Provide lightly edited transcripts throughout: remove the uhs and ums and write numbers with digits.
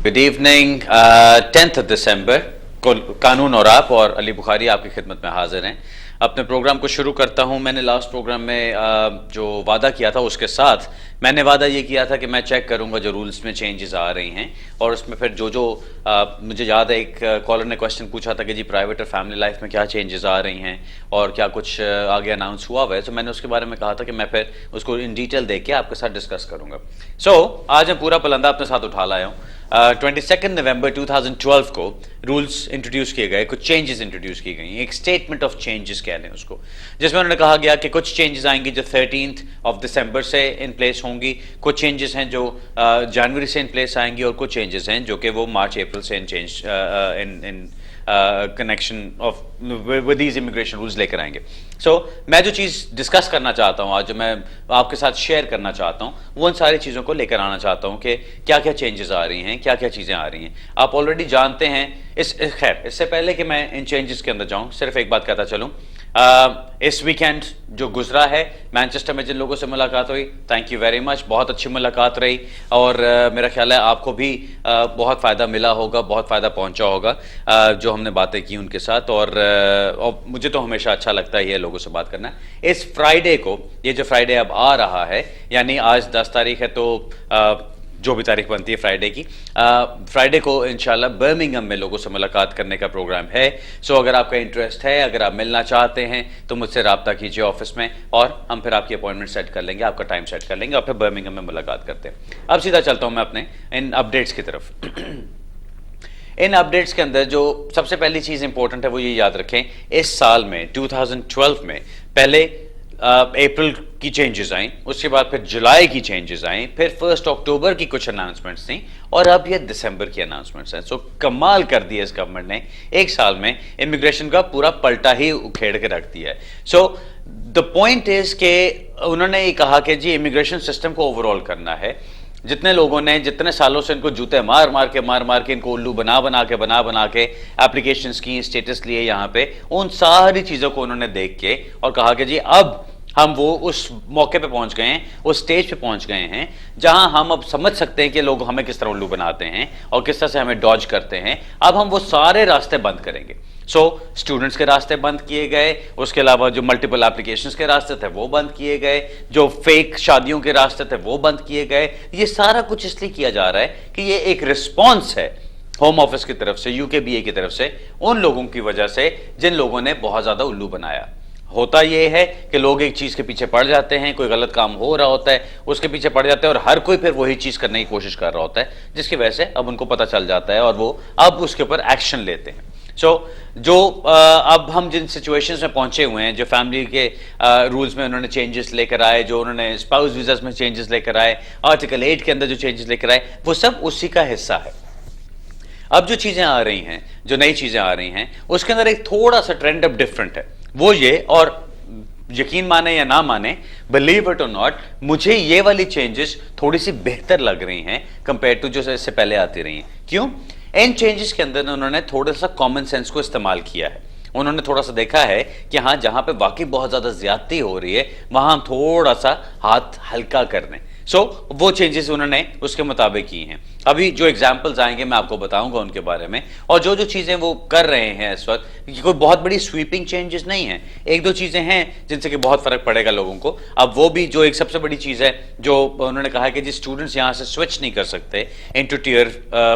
Good evening. 10th दिसंबर को कानून और आप और अली बुखारी आपकी खिदमत में हाजिर हैं। अपने प्रोग्राम को शुरू करता हूं। मैंने लास्ट प्रोग्राम में जो वादा किया था उसके साथ मैंने वादा ये किया था कि मैं चेक करूंगा जो रूल्स में चेंजेस आ रही हैं और उसमें फिर जो मुझे याद है एक कॉलर ने क्वेश्चन पूछा था कि जी प्राइवेट और फैमिली लाइफ में क्या चेंजेस आ रही हैं और क्या कुछ आगे अनाउंस हुआ हुआ है। तो मैंने उसके बारे में कहा था कि मैं फिर उसको इन डिटेल देख के आपके साथ डिस्कस करूंगा। आज मैं पूरा पलंदा अपने साथ उठा लाया हूँ। 22 नवंबर 2012 को रूल्स इंट्रोड्यूस किए गए, कुछ चेंजेस इंट्रोड्यूस की गई, एक स्टेटमेंट ऑफ चेंजेस कह लें उसको, जिसमें उन्होंने कहा गया कि कुछ चेंजेस आएंगी जो 13 दिसंबर से इन प्लेस होंगी, कुछ चेंजेस हैं जो जनवरी से इन प्लेस आएंगी और कुछ चेंजेस हैं जो कि वो मार्च अप्रैल से in connection of with these immigration rules लेकर आएंगे। मैं जो चीज़ डिस्कस करना चाहता हूँ आज, जो मैं आपके साथ शेयर करना चाहता हूँ, वो उन सारी चीज़ों को लेकर आना चाहता हूँ कि क्या क्या चेंजेस आ रही हैं, क्या क्या चीज़ें आ रही हैं। आप ऑलरेडी जानते हैं। खैर इससे पहले कि मैं इन चेंजेस के अंदर जाऊँ, सिर्फ एक बात कहता चलूँ। इस वीकेंड जो गुजरा है मैनचेस्टर में जिन लोगों से मुलाकात हुई, थैंक यू वेरी मच, बहुत अच्छी मुलाकात रही और मेरा ख्याल है आपको भी बहुत फ़ायदा मिला होगा, बहुत फ़ायदा पहुंचा होगा जो हमने बातें की उनके साथ। और मुझे तो हमेशा अच्छा लगता है लोगों से बात करना। इस फ्राइडे को, ये जो फ्राइडे अब आ रहा है, यानी आज 10 तारीख है, तो जो भी तारीख बनती है फ्राइडे की, फ्राइडे को इंशाल्लाह बर्मिंघम में लोगों से मुलाकात करने का प्रोग्राम है। अगर आपका इंटरेस्ट है, अगर आप मिलना चाहते हैं तो मुझसे रब्ता कीजिए ऑफिस में और हम फिर आपकी अपॉइंटमेंट सेट कर लेंगे, आपका टाइम सेट कर लेंगे और फिर बर्मिंघम में मुलाकात करते हैं। अब सीधा चलता हूं मैं अपने इन अपडेट्स की तरफ। इन अपडेट्स के अंदर जो सबसे पहली चीज़ इंपॉर्टेंट है वो ये याद रखें, इस साल में 2012 में पहले अप्रैल की चेंजेस आई, उसके बाद फिर जुलाई की चेंजेस आई, फिर 1 अक्टूबर की कुछ अनाउंसमेंट्स थी और अब ये दिसंबर की अनाउंसमेंट्स हैं। कमाल कर दिया इस गवर्नमेंट ने, एक साल में इमिग्रेशन का पूरा पलटा ही उखेड़ के रख दिया है। द पॉइंट इज के उन्होंने ये कहा कि जी इमिग्रेशन सिस्टम को ओवरऑल करना है। जितने लोगों ने जितने सालों से इनको जूते मार मार के इनको उल्लू बना बना के एप्लीकेशंस की, स्टेटस लिए यहाँ पे, उन सारी चीज़ों को उन्होंने देख के और कहा कि जी अब हम वो उस मौके पे पहुंच गए हैं, उस स्टेज पे पहुंच गए हैं जहां हम अब समझ सकते हैं कि लोग हमें किस तरह उल्लू बनाते हैं और किस तरह से हमें डॉज करते हैं। अब हम वो सारे रास्ते बंद करेंगे। स्टूडेंट्स के रास्ते बंद किए गए, उसके अलावा जो मल्टीपल एप्लीकेशंस के रास्ते थे वो बंद किए गए, जो फेक शादियों के रास्ते थे वो बंद किए गए। ये सारा कुछ इसलिए किया जा रहा है कि ये एक रिस्पॉन्स है होम ऑफिस की तरफ से, यूकेबीए की तरफ से, उन लोगों की वजह से जिन लोगों ने बहुत ज्यादा उल्लू बनाया। होता यह है कि लोग एक चीज के पीछे पड़ जाते हैं, कोई गलत काम हो रहा होता है उसके पीछे पड़ जाते हैं और हर कोई फिर वही चीज करने की कोशिश कर रहा होता है, जिसकी वजह से अब उनको पता चल जाता है और वो अब उसके ऊपर एक्शन लेते हैं। अब हम जिन सिचुएशंस में पहुंचे हुए हैं, जो फैमिली के रूल्स में उन्होंने चेंजेस लेकर आए, जो उन्होंने स्पाउस वीजास में चेंजेस लेकर आए, आर्टिकल 8 के अंदर जो चेंजेस लेकर आए, वो सब उसी का हिस्सा है। अब जो चीजें आ रही हैं, जो नई चीजें आ रही हैं, उसके अंदर एक थोड़ा सा ट्रेंड अब डिफरेंट है। वो ये, और यकीन माने या ना माने, बिलीव इट और नॉट, मुझे ये वाली चेंजेस थोड़ी सी बेहतर लग रही हैं कंपेयर टू जो इससे पहले आती रही हैं। क्यों? इन चेंजेस के अंदर उन्होंने थोड़ा सा कॉमन सेंस को इस्तेमाल किया है। उन्होंने थोड़ा सा देखा है कि हाँ, जहां पे वाकई बहुत ज्यादा ज्यादती हो रही है वहां हम थोड़ा सा हाथ हल्का कर दें। वो चेंजेस उन्होंने उसके मुताबिक की हैं। अभी जो एग्जांपल्स आएंगे मैं आपको बताऊंगा उनके बारे में, और जो जो चीजें वो कर रहे हैं इस वक्त, कोई बहुत बड़ी स्वीपिंग चेंजेस नहीं है, एक दो चीजें हैं जिनसे कि बहुत फर्क पड़ेगा लोगों को। अब वो भी जो एक सबसे बड़ी चीज है जो उन्होंने कहा है कि जी स्टूडेंट्स यहाँ से स्विच नहीं कर सकते इनटू टीयर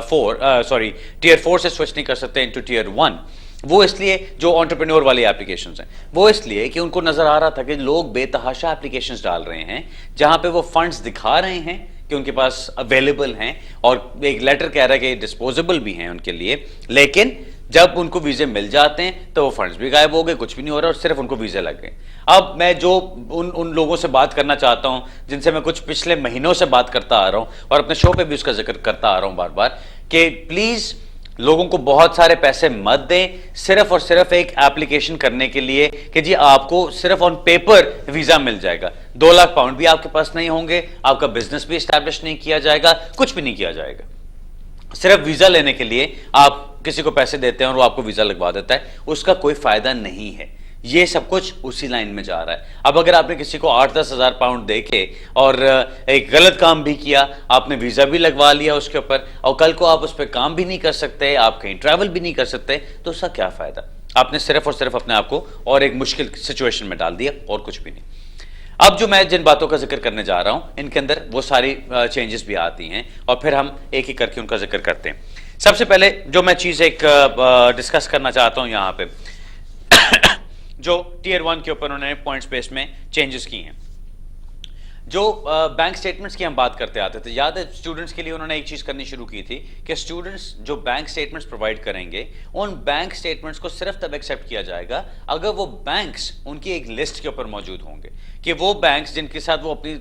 4 से स्विच नहीं कर सकते इनटू टीयर 1। वो इसलिए, जो एंटरप्रेन्योर वाली एप्लीकेशंस हैं, वो इसलिए कि उनको नजर आ रहा था कि लोग बेतहाशा एप्लीकेशंस डाल रहे हैं जहां पे वो फंड्स दिखा रहे हैं कि उनके पास अवेलेबल हैं और एक लेटर कह रहा है कि डिस्पोजेबल भी हैं उनके लिए, लेकिन जब उनको वीजे मिल जाते हैं तो वो फंड्स भी गायब हो गए, कुछ भी नहीं हो रहा और सिर्फ उनको वीजे लग गए। अब मैं जो उन लोगों से बात करना चाहता हूं जिनसे मैं कुछ पिछले महीनों से बात करता आ रहा हूं और अपने शो पे भी उसका जिक्र करता आ रहा हूं बार बार, कि प्लीज लोगों को बहुत सारे पैसे मत दें सिर्फ और सिर्फ एक एप्लीकेशन करने के लिए कि जी आपको सिर्फ ऑन पेपर वीजा मिल जाएगा। 2 लाख पाउंड भी आपके पास नहीं होंगे, आपका बिजनेस भी एस्टैब्लिश नहीं किया जाएगा, कुछ भी नहीं किया जाएगा। सिर्फ वीजा लेने के लिए आप किसी को पैसे देते हैं और वो आपको वीजा लगवा देता है, उसका कोई फायदा नहीं है। ये सब कुछ उसी लाइन में जा रहा है। अब अगर आपने किसी को 8-10 हज़ार पाउंड दे के और एक गलत काम भी किया, आपने वीज़ा भी लगवा लिया उसके ऊपर, और कल को आप उस पर काम भी नहीं कर सकते, आप कहीं ट्रैवल भी नहीं कर सकते, तो उसका क्या फ़ायदा? आपने सिर्फ और सिर्फ अपने आप को और एक मुश्किल सिचुएशन में डाल दिया, और कुछ भी नहीं। अब जो मैं जिन बातों का जिक्र करने जा रहा हूं, इनके अंदर वो सारी चेंजेस भी आती हैं, और फिर हम एक एक करके उनका जिक्र करते हैं। सबसे पहले जो मैं चीज़ एक डिस्कस करना चाहता हूं यहां पे जो टीयर 1 के ऊपर उन्होंने पॉइंट्स बेस में चेंजेस की हैं। जो बैंक स्टेटमेंट्स की हम बात करते आते थे, याद है स्टूडेंट्स के लिए उन्होंने एक चीज़ करनी शुरू की थी कि स्टूडेंट्स जो बैंक स्टेटमेंट्स प्रोवाइड करेंगे, उन बैंक स्टेटमेंट्स को सिर्फ तब एक्सेप्ट किया जाएगा अगर वो बैंक्स उनकी एक लिस्ट के ऊपर मौजूद होंगे, कि वो बैंक्स जिनके साथ वो अपनी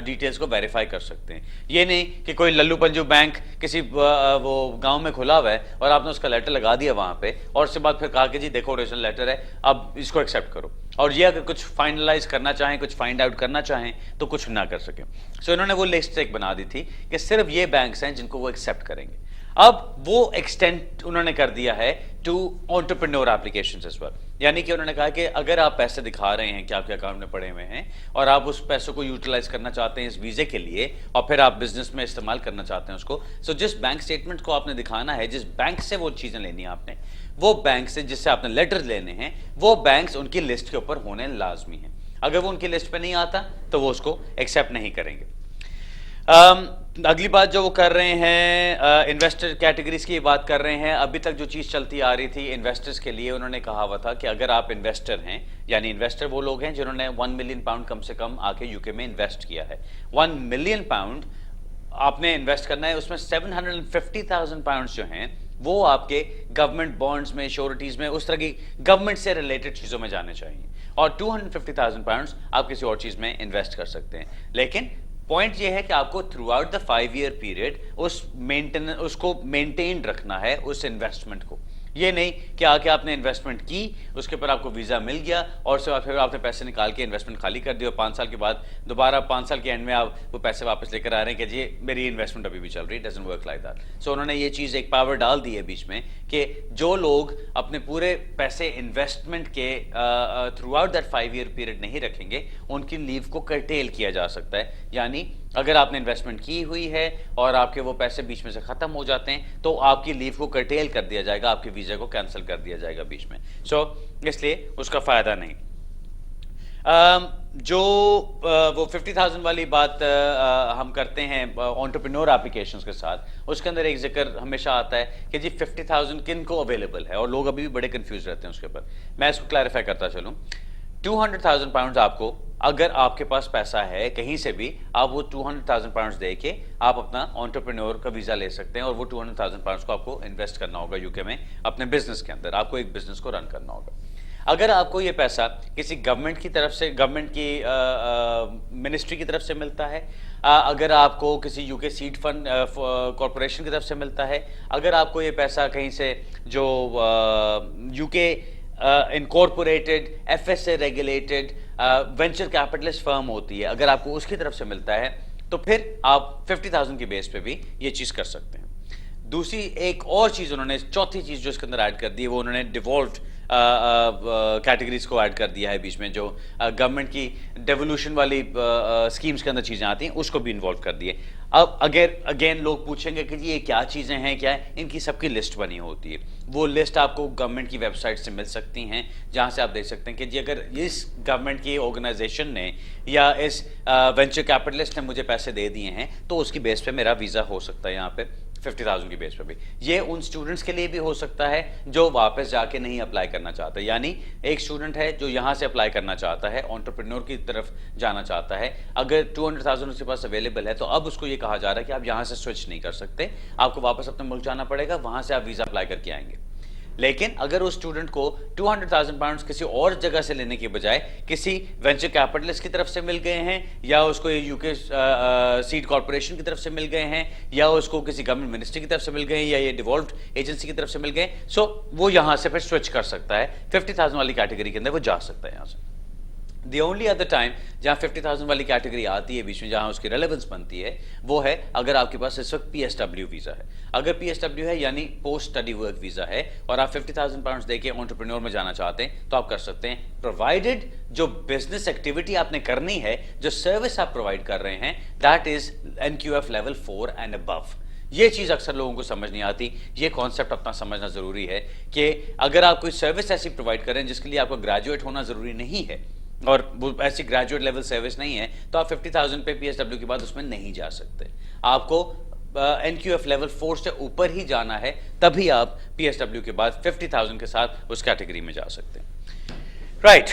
डिटेल्स को वेरीफाई कर सकते हैं। ये नहीं कि कोई लल्लू पंजू बैंक किसी वो गांव में खुला हुआ है और आपने उसका लेटर लगा दिया वहां पे, और उसके बाद फिर कहा कि जी देखो ओरिजिनल लेटर है, अब इसको एक्सेप्ट करो, और ये अगर कुछ फाइनलाइज करना चाहें, कुछ फाइंड आउट करना चाहें, तो कुछ ना कर सके। सो इन्होंने वो लिस्ट एक बना दी थी कि सिर्फ ये बैंक्स हैं जिनको वो एक्सेप्ट करेंगे। अब वो एक्सटेंड उन्होंने कर दिया है to entrepreneur applications as well, यानी कि उन्होंने कहा कि अगर आप पैसे दिखा रहे हैं कि आपके अकाउंट में पड़े हुए हैं और आप उस पैसों को यूटिलाइज करना चाहते हैं इस वीजे के लिए, और फिर आप बिजनेस में इस्तेमाल करना चाहते हैं उसको, सो जिस बैंक स्टेटमेंट को आपने दिखाना है, जिस बैंक से वो चीजें लेनी है आपने, वो बैंक से जिससे आपने लेटर लेने हैं, वो बैंक्स उनकी लिस्ट के ऊपर होने लाजमी है। अगर वो उनकी लिस्ट पे नहीं आता तो वो उसको एक्सेप्ट नहीं करेंगे। अगली बात जो वो कर रहे हैं, इन्वेस्टर कैटेगरीज की बात कर रहे हैं। अभी तक जो चीज़ चलती आ रही थी इन्वेस्टर्स के लिए, उन्होंने कहा हुआ था कि अगर आप इन्वेस्टर हैं, यानी इन्वेस्टर वो लोग हैं जिन्होंने 1 मिलियन पाउंड कम से कम आके यूके में इन्वेस्ट किया है। 1 मिलियन पाउंड आपने इन्वेस्ट करना है, उसमें 750,000 पाउंड्स जो हैं वो आपके गवर्नमेंट बॉन्ड्स में, श्योरिटीज में, उस तरह की गवर्नमेंट से रिलेटेड चीज़ों में जाने चाहिए, और 250,000 पाउंड्स आप किसी और चीज़ में इन्वेस्ट कर सकते हैं। लेकिन पॉइंट ये है कि आपको through out the 5 year period उसको मेंटेन रखना है, उस इन्वेस्टमेंट को। ये नहीं कि आके आपने इन्वेस्टमेंट की, उसके ऊपर आपको वीज़ा मिल गया और उसके बाद फिर आपने पैसे निकाल के इन्वेस्टमेंट खाली कर दिया, और 5 साल के बाद दोबारा 5 साल के एंड में आप वो पैसे वापस लेकर आ रहे हैं कि जी मेरी इन्वेस्टमेंट अभी भी चल रही है। Doesn't work like that. So उन्होंने ये चीज़ एक पावर डाल दी है बीच में कि जो लोग अपने पूरे पैसे इन्वेस्टमेंट के through out that 5 year period नहीं रखेंगे, उनकी लीव को कर्टेल किया जा सकता है। यानी अगर आपने इन्वेस्टमेंट की हुई है और आपके वो पैसे बीच में से खत्म हो जाते हैं, तो आपकी लीव को कर्टेल कर दिया जाएगा, आपके वीजा को कैंसिल कर दिया जाएगा बीच में। सो इसलिए उसका फायदा नहीं। जो वो 50,000 वाली बात हम करते हैं एंटरप्रेन्योर एप्लीकेशंस के साथ, उसके अंदर एक जिक्र हमेशा आता है कि जी 50,000 किन को अवेलेबल है, और लोग अभी भी बड़े कंफ्यूज रहते हैं उसके ऊपर। मैं इसको क्लैरिफाई करता चलूँ। 200,000 पाउंड्स आपको, अगर आपके पास पैसा है कहीं से भी, आप वो 200,000 पाउंड्स दे के आप अपना एंटरप्रेन्योर का वीज़ा ले सकते हैं, और वो 200,000 पाउंड्स को आपको इन्वेस्ट करना होगा यूके में अपने बिजनेस के अंदर। आपको एक बिजनेस को रन करना होगा। अगर आपको ये पैसा किसी गवर्नमेंट की तरफ से, गवर्नमेंट की मिनिस्ट्री की तरफ से मिलता है, अगर आपको किसी यूके सीड फंड कॉरपोरेशन की तरफ से मिलता है, अगर आपको ये पैसा कहीं से जो UK incorporated FSA regulated venture capitalist firm होती है, अगर आपको उसकी तरफ से मिलता है, तो फिर आप 50,000 की बेस पे भी ये चीज़ कर सकते हैं। दूसरी एक और चीज़ उन्होंने, चौथी चीज़ जो इसके अंदर ऐड कर दी है, वो उन्होंने डिवॉल्व्ड कैटेगरीज को ऐड कर दिया है बीच में, जो गवर्नमेंट की डेवोल्यूशन वाली स्कीम्स के अंदर चीज़ें आती हैं उसको भी इन्वॉल्व कर दिए। अब अगेन लोग पूछेंगे कि ये क्या चीज़ें हैं, क्या है, इनकी सबकी लिस्ट बनी होती है। वो लिस्ट आपको गवर्नमेंट की वेबसाइट से मिल सकती हैं, जहाँ से आप देख सकते हैं कि जी अगर इस गवर्नमेंट की ऑर्गेनाइजेशन ने या इस वेंचर कैपिटलिस्ट ने मुझे पैसे दे दिए हैं, तो उसकी बेस पे मेरा वीज़ा हो सकता है यहाँ पे 50,000 की बेस पे भी। ये उन स्टूडेंट्स के लिए भी हो सकता है जो वापस जाके नहीं अप्लाई करना चाहते। यानी एक स्टूडेंट है जो यहाँ से अप्लाई करना चाहता है, एंटरप्रेन्योर की तरफ जाना चाहता है, अगर 200,000 उसके पास अवेलेबल है, तो अब उसको ये कहा जा रहा है कि आप यहाँ से स्विच नहीं कर सकते, आपको वापस अपने मुल्क जाना पड़ेगा, वहाँ से आप वीज़ा अप्लाई करके आएंगे। लेकिन अगर उस स्टूडेंट को 200,000 पाउंड्स किसी और जगह से लेने के बजाय किसी वेंचर कैपिटलिस्ट की तरफ से मिल गए हैं, या उसको यूके सीड कॉर्पोरेशन की तरफ से मिल गए हैं, या उसको किसी गवर्नमेंट मिनिस्ट्री की तरफ से मिल गए हैं, या ये डिवॉल्व्ड एजेंसी की तरफ से मिल गए, सो वो यहाँ से फिर स्विच कर सकता है, 50,000 वाली कैटेगरी के अंदर वो जा सकता है यहाँ से। द ओनली अदर टाइम जहां 50,000 वाली कैटेगरी आती है बीच में, जहां उसकी रेलेवेंस बनती है, वो है अगर आपके पास इस वक्त पीएसडब्ल्यू वीजा है। अगर पीएसडब्ल्यू है यानी पोस्ट स्टडी वर्क वीजा है और आप 50,000 पाउंड देके एंटरप्रेन्योर में जाना चाहते हैं तो आप कर सकते हैं, प्रोवाइडेड जो बिजनेस एक्टिविटी आपने करनी है, जो सर्विस आप प्रोवाइड कर रहे हैं, that is NQF level 4 and above. ये चीज अक्सर लोगों को समझ नहीं आती। ये कॉन्सेप्ट अपना समझना जरूरी है कि अगर आप कोई सर्विस ऐसी प्रोवाइड करें जिसके लिए आपको ग्रेजुएट होना जरूरी नहीं है और वो ऐसी ग्रेजुएट लेवल सर्विस नहीं है, तो आप 50,000 पे पीएसडब्ल्यू के बाद उसमें नहीं जा सकते। आपको एनक्यूएफ लेवल 4 से ऊपर ही जाना है, तभी आप पीएसडब्ल्यू के बाद 50,000 के साथ उस कैटेगरी में जा सकते हैं। राइट,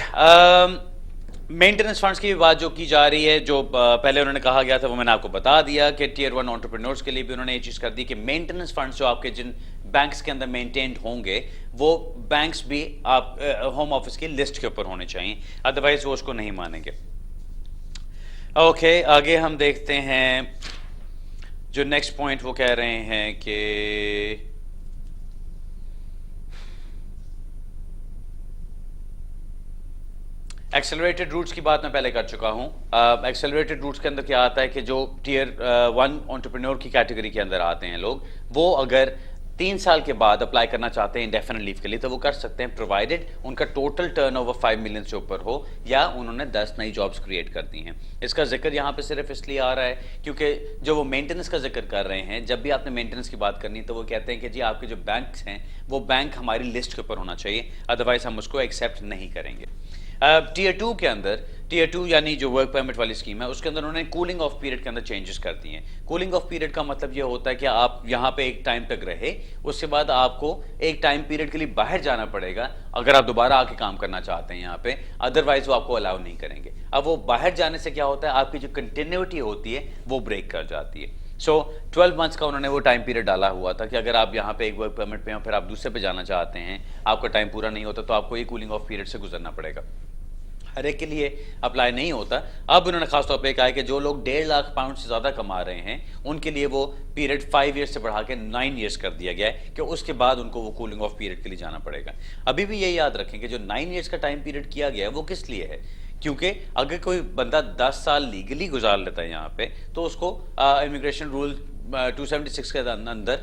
मेंटेनेंस फंड्स की बात जो की जा रही है, जो पहले उन्होंने कहा गया था वो मैंने आपको बता दिया कि टियर 1 एंटरप्रेन्योर्स के लिए भी उन्होंने ये चीज़ कर दी कि मेंटेनेंस फंड्स जो आपके जिन बैंक्स के अंदर मेंटेन्ड होंगे वो बैंक्स भी आप होम ऑफिस की लिस्ट के ऊपर होने चाहिए, अदरवाइज वो उसको नहीं मानेंगे। ओके, आगे हम देखते हैं जो नेक्स्ट पॉइंट वो कह रहे हैं कि एक्सेलरेटेड रूट्स की बात मैं पहले कर चुका हूं। एक्सेलरेटेड रूट्स के अंदर क्या आता है कि जो टियर 1 एंटरप्रेन्योर की कैटेगरी के अंदर आते हैं लोग, वो अगर 3 साल के बाद अप्लाई करना चाहते हैं इंडेफिनिट लीव के लिए तो वो कर सकते हैं, प्रोवाइडेड उनका टोटल टर्नओवर 5 मिलियन से ऊपर हो या उन्होंने 10 नई जॉब्स क्रिएट कर दी हैं। इसका जिक्र यहाँ पे सिर्फ इसलिए आ रहा है क्योंकि जो वो मेंटेनेंस का जिक्र कर रहे हैं, जब भी आपने मेंटेनेंस की बात करनी तो वो कहते हैं कि जी आपके जो बैंक्स हैं वो बैंक हमारी लिस्ट के ऊपर होना चाहिए, अदरवाइज हम उसको एक्सेप्ट नहीं करेंगे। टियर 2 के अंदर, टियर 2 यानी जो वर्क परमिट वाली स्कीम है, उसके अंदर उन्होंने कूलिंग ऑफ पीरियड के अंदर चेंजेस कर दिए हैं। कूलिंग ऑफ पीरियड का मतलब ये होता है कि आप यहाँ पे एक टाइम तक रहे, उसके बाद आपको एक टाइम पीरियड के लिए बाहर जाना पड़ेगा अगर आप दोबारा आके काम करना चाहते हैं यहाँ पे, अदरवाइज वो आपको अलाउ नहीं करेंगे। अब वो बाहर जाने से क्या होता है, आपकी जो कंटिन्यूटी होती है वो ब्रेक कर जाती है। सो 12 मंथ्स का उन्होंने वो टाइम पीरियड डाला हुआ था कि अगर आप यहाँ पे एक वर्क परमिट पे हो फिर आप दूसरे पे जाना चाहते हैं, आपका टाइम पूरा नहीं होता तो आपको ये कूलिंग ऑफ पीरियड से गुजरना पड़ेगा। हर एक के लिए अप्लाई नहीं होता। अब उन्होंने खासतौर पे कहा है कि जो लोग 1.5 लाख पाउंड से ज़्यादा कमा रहे हैं उनके लिए वो पीरियड 5 ईयर्स से बढ़ा के 9 ईयर्स कर दिया गया है कि उसके बाद उनको वो कूलिंग ऑफ पीरियड के लिए जाना पड़ेगा। अभी भी ये याद रखें कि जो 9 ईयर्स का टाइम पीरियड किया गया है वो किस लिए है, क्योंकि अगर कोई बंदा 10 साल लीगली गुजार लेता है यहाँ पे तो उसको इमिग्रेशन रूल 276 के अंदर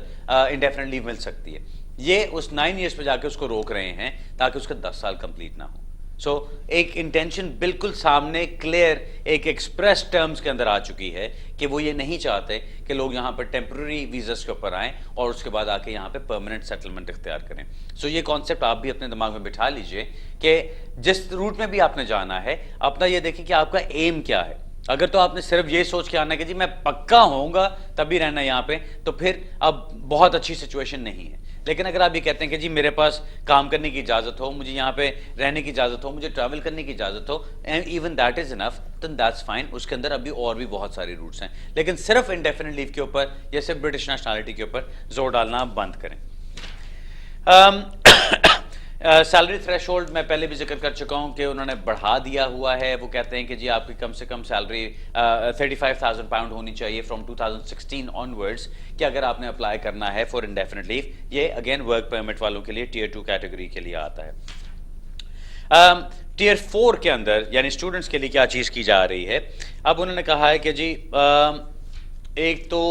इंडेफिनिट लीव मिल सकती है। ये उस 9 ईयर्स पे जाके उसको रोक रहे हैं ताकि उसका 10 साल कंप्लीट ना हो। सो एक इंटेंशन बिल्कुल सामने क्लियर एक एक्सप्रेस टर्म्स के अंदर आ चुकी है कि वो ये नहीं चाहते कि लोग यहाँ पर टेम्पररी वीज़ास के ऊपर आएँ और उसके बाद आके यहाँ पे परमानेंट सेटलमेंट इख्तियार करें। सो ये कॉन्सेप्ट आप भी अपने दिमाग में बिठा लीजिए कि जिस रूट में भी आपने जाना है अपना ये देखिए कि आपका एम क्या है। अगर तो आपने सिर्फ ये सोच के आना है कि जी मैं पक्का होऊंगा तभी रहना यहाँ पे, तो फिर अब बहुत अच्छी सिचुएशन नहीं है। लेकिन अगर आप ये कहते हैं कि जी मेरे पास काम करने की इजाज़त हो, मुझे यहाँ पे रहने की इजाज़त हो, मुझे ट्रैवल करने की इजाज़त हो, and even that is enough, then that's fine. उसके अंदर अभी और भी बहुत सारे रूट्स हैं, लेकिन सिर्फ इंडेफिनिट लीव के ऊपर या सिर्फ ब्रिटिश नेशनलिटी के ऊपर जोर डालना बंद करें। सैलरी थ्रेशोल्ड मैं पहले भी जिक्र कर चुका हूं कि उन्होंने बढ़ा दिया हुआ है। वो कहते हैं कि जी आपकी कम से कम सैलरी 35,000 पाउंड होनी चाहिए फ्रॉम 2016 ऑनवर्ड्स कि अगर आपने अप्लाई करना है फॉर इंडेफिनिट लीव। ये अगेन वर्क परमिट वालों के लिए टियर 2 कैटेगरी के लिए आता है। टियर 4 के अंदर यानी स्टूडेंट्स के लिए क्या चीज़ की जा रही है, अब उन्होंने कहा है कि जी एक तो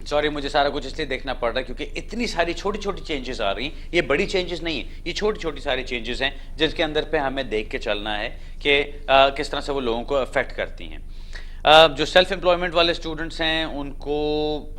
सॉरी मुझे सारा कुछ इसलिए देखना पड़ रहा है क्योंकि इतनी सारी छोटी छोटी चेंजेस आ रही हैं। ये बड़ी चेंजेस नहीं है, ये छोटी छोटी सारी चेंजेस हैं जिसके अंदर पे हमें देख के चलना है कि किस तरह से वो लोगों को अफेक्ट करती हैं। जो सेल्फ एम्प्लॉयमेंट वाले स्टूडेंट्स हैं उनको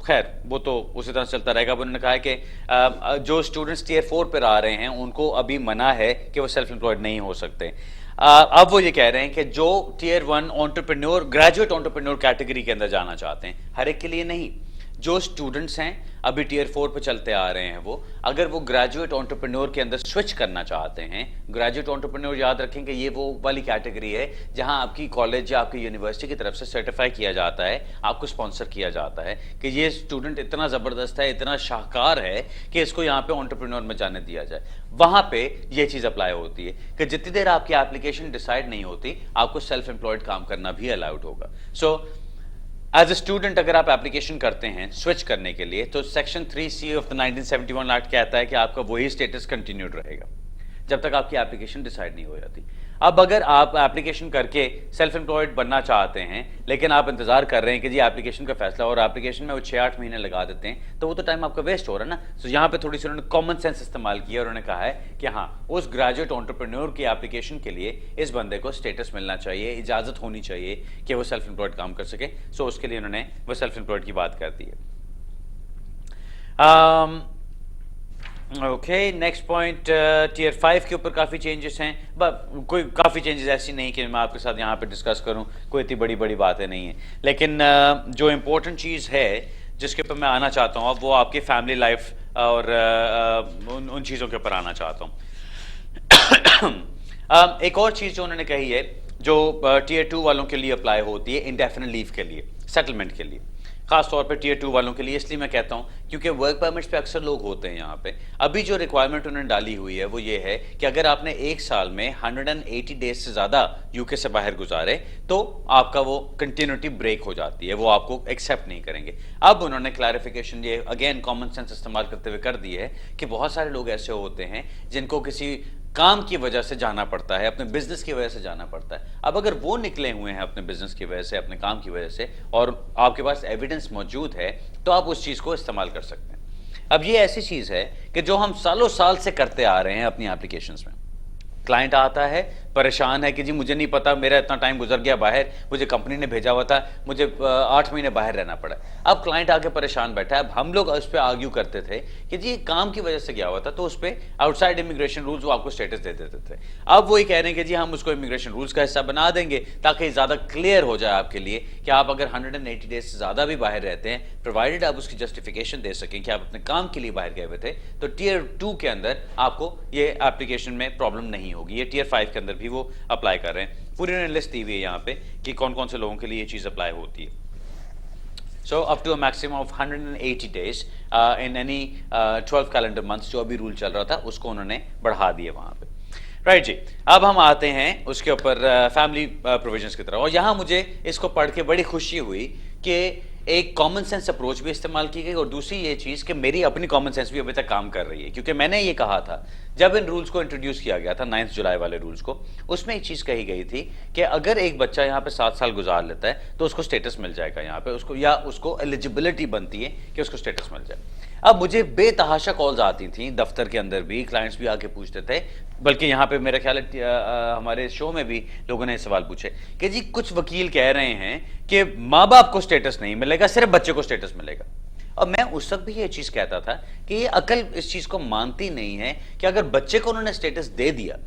खैर वो तो उसी तरह चलता रहेगा। अब उन्होंने कहा है कि जो स्टूडेंट्स टियर 4 पर आ रहे हैं उनको अभी मना है कि वो सेल्फ एम्प्लॉयड नहीं हो सकते। अब वो ये कह रहे हैं कि जो tier 1 entrepreneur graduate entrepreneur category के अंदर जाना चाहते हैं, हर एक के लिए नहीं, जो स्टूडेंट्स हैं अभी टियर 4 पे चलते आ रहे हैं वो अगर वो ग्रेजुएट एंटरप्रेन्योर के अंदर स्विच करना चाहते हैं, ग्रेजुएट एंटरप्रेन्योर याद रखें कि ये वो वाली कैटेगरी है जहां आपकी कॉलेज या आपकी यूनिवर्सिटी की तरफ से सर्टिफाई किया जाता है, आपको स्पॉन्सर किया जाता है कि ये स्टूडेंट इतना ज़बरदस्त है, इतना शाहकार है कि इसको यहाँ पे एंटरप्रेन्योर में जाने दिया जाए। वहां पे ये चीज़ अप्लाई होती है कि जितनी देर आपकी एप्लीकेशन डिसाइड नहीं होती आपको सेल्फ एम्प्लॉयड काम करना भी अलाउड होगा। सो एज ए स्टूडेंट अगर आप एप्लीकेशन करते हैं स्विच करने के लिए, तो section 3C of the 1971 act कहता है कि आपका वही स्टेटस कंटिन्यूड रहेगा जब तक आपकी एप्लीकेशन डिसाइड नहीं हो जाती। अब अगर आप एप्लीकेशन करके सेल्फ एम्प्लॉयड बनना चाहते हैं, लेकिन आप इंतजार कर रहे हैं कि जी एप्लीकेशन का फैसला, और एप्लीकेशन में वो 6-8 महीने लगा देते हैं, तो वो तो टाइम आपका वेस्ट हो रहा है ना। तो यहाँ पे थोड़ी सी उन्होंने कॉमन सेंस इस्तेमाल किया और उन्होंने कहा है कि हाँ, उस ग्रेजुएट एंटरप्रेन्योर की एप्लीकेशन के लिए इस बंदे को स्टेटस मिलना चाहिए, इजाजत होनी चाहिए कि वो सेल्फ एम्प्लॉयड काम कर सके। सो उसके लिए उन्होंने वो सेल्फ एम्प्लॉयड की बात कर दी है। ओके, नेक्स्ट पॉइंट, टीयर 5 के ऊपर काफ़ी चेंजेस हैं, कोई काफ़ी चेंजेस ऐसी नहीं कि मैं आपके साथ यहाँ पे डिस्कस करूँ, कोई इतनी बड़ी बड़ी बातें नहीं हैं, लेकिन जो इम्पोर्टेंट चीज़ है जिसके ऊपर मैं आना चाहता हूँ अब, वो आपकी फैमिली लाइफ और उन चीज़ों के ऊपर आना चाहता हूँ। एक और चीज़ जो उन्होंने कही है, जो टीयर 2 वालों के लिए अप्लाई होती है इंडेफिनिट लीव के लिए, सेटलमेंट के लिए, खास तौर पे टीयर 2 वालों के लिए। इसलिए मैं कहता हूं क्योंकि वर्क परमिट्स पे अक्सर लोग होते हैं यहाँ पे। अभी जो रिक्वायरमेंट उन्होंने डाली हुई है वो ये है कि अगर आपने एक साल में 180 डेज से ज़्यादा यूके से बाहर गुजारे तो आपका वो कंटिन्यूटी ब्रेक हो जाती है, वो आपको एक्सेप्ट नहीं करेंगे। अब उन्होंने क्लैरिफिकेशन ये अगेन कॉमन सेंस इस्तेमाल करते हुए कर दी है कि बहुत सारे लोग ऐसे होते हैं जिनको किसी काम की वजह से जाना पड़ता है, अपने बिजनेस की वजह से जाना पड़ता है। अब अगर वो निकले हुए हैं अपने बिजनेस की वजह से, अपने काम की वजह से, और आपके पास एविडेंस मौजूद है, तो आप उस चीज़ को इस्तेमाल कर सकते हैं। अब ये ऐसी चीज़ है कि जो हम सालों साल से करते आ रहे हैं अपनी एप्लीकेशंस में। क्लाइंट आता है, परेशान है कि जी मुझे नहीं पता, मेरा इतना टाइम गुजर गया बाहर, मुझे कंपनी ने भेजा हुआ था, मुझे 8 महीने बाहर रहना पड़ा। अब क्लाइंट आके परेशान बैठा है। अब हम लोग उस पर आर्ग्यू करते थे कि जी काम की वजह से गया हुआ था, तो उस पर आउटसाइड इमिग्रेशन रूल्स वो आपको स्टेटस दे देते थे। अब वही कह रहे हैं कि जी हम उसको इमिग्रेशन रूल्स का हिस्सा बना देंगे ताकि ज़्यादा क्लियर हो जाए आपके लिए कि आप अगर 180 डेज से ज़्यादा भी बाहर रहते हैं, प्रोवाइडेड आप उसकी जस्टिफिकेशन दे सकें कि आप अपने काम के लिए बाहर गए हुए थे, तो टीयर 2 के अंदर आपको ये एप्लीकेशन में प्रॉब्लम नहीं होगी। ये टीयर 5 के अंदर भी वो अप्लाई कर रहे हैं। पूरी लिस्ट दी हुई है यहाँ पे कि कौन कौन से लोगों के लिए ये चीज़ अप्लाई होती है। So up to a maximum of 180 days in any 12 calendar months, जो अभी रूल चल रहा था उसको उन्होंने बढ़ा दिया वहाँ पे। राइट जी, अब हम आते हैं उसके ऊपर फैमिली प्रोविजंस की तरफ, और यहाँ मुझे इसको पढ़ के बड़ी खुशी हुई कि एक कॉमन सेंस अप्रोच भी इस्तेमाल की गई, और दूसरी ये चीज़ कि मेरी अपनी कॉमन सेंस भी अभी तक काम कर रही है। क्योंकि मैंने ये कहा था जब इन रूल्स को इंट्रोड्यूस किया गया था 9 जुलाई वाले रूल्स को, उसमें एक चीज़ कही गई थी कि अगर एक बच्चा यहाँ पे 7 साल गुजार लेता है तो उसको स्टेटस मिल जाएगा यहाँ पे, उसको या उसको एलिजिबिलिटी बनती है कि उसको स्टेटस मिल जाए। अब मुझे बेतहाशा कॉल्स आती थी दफ्तर के अंदर भी, क्लाइंट्स भी आके पूछते थे, बल्कि यहाँ पे मेरा ख्याल है हमारे शो में भी लोगों ने सवाल पूछे कि जी कुछ वकील कह रहे हैं कि माँ बाप को स्टेटस नहीं मिलेगा, सिर्फ बच्चे को स्टेटस मिलेगा। और मैं उस वक्त भी ये चीज़ कहता था कि ये अकल इस चीज़ को मानती नहीं है कि अगर बच्चे को उन्होंने स्टेटस दे दिया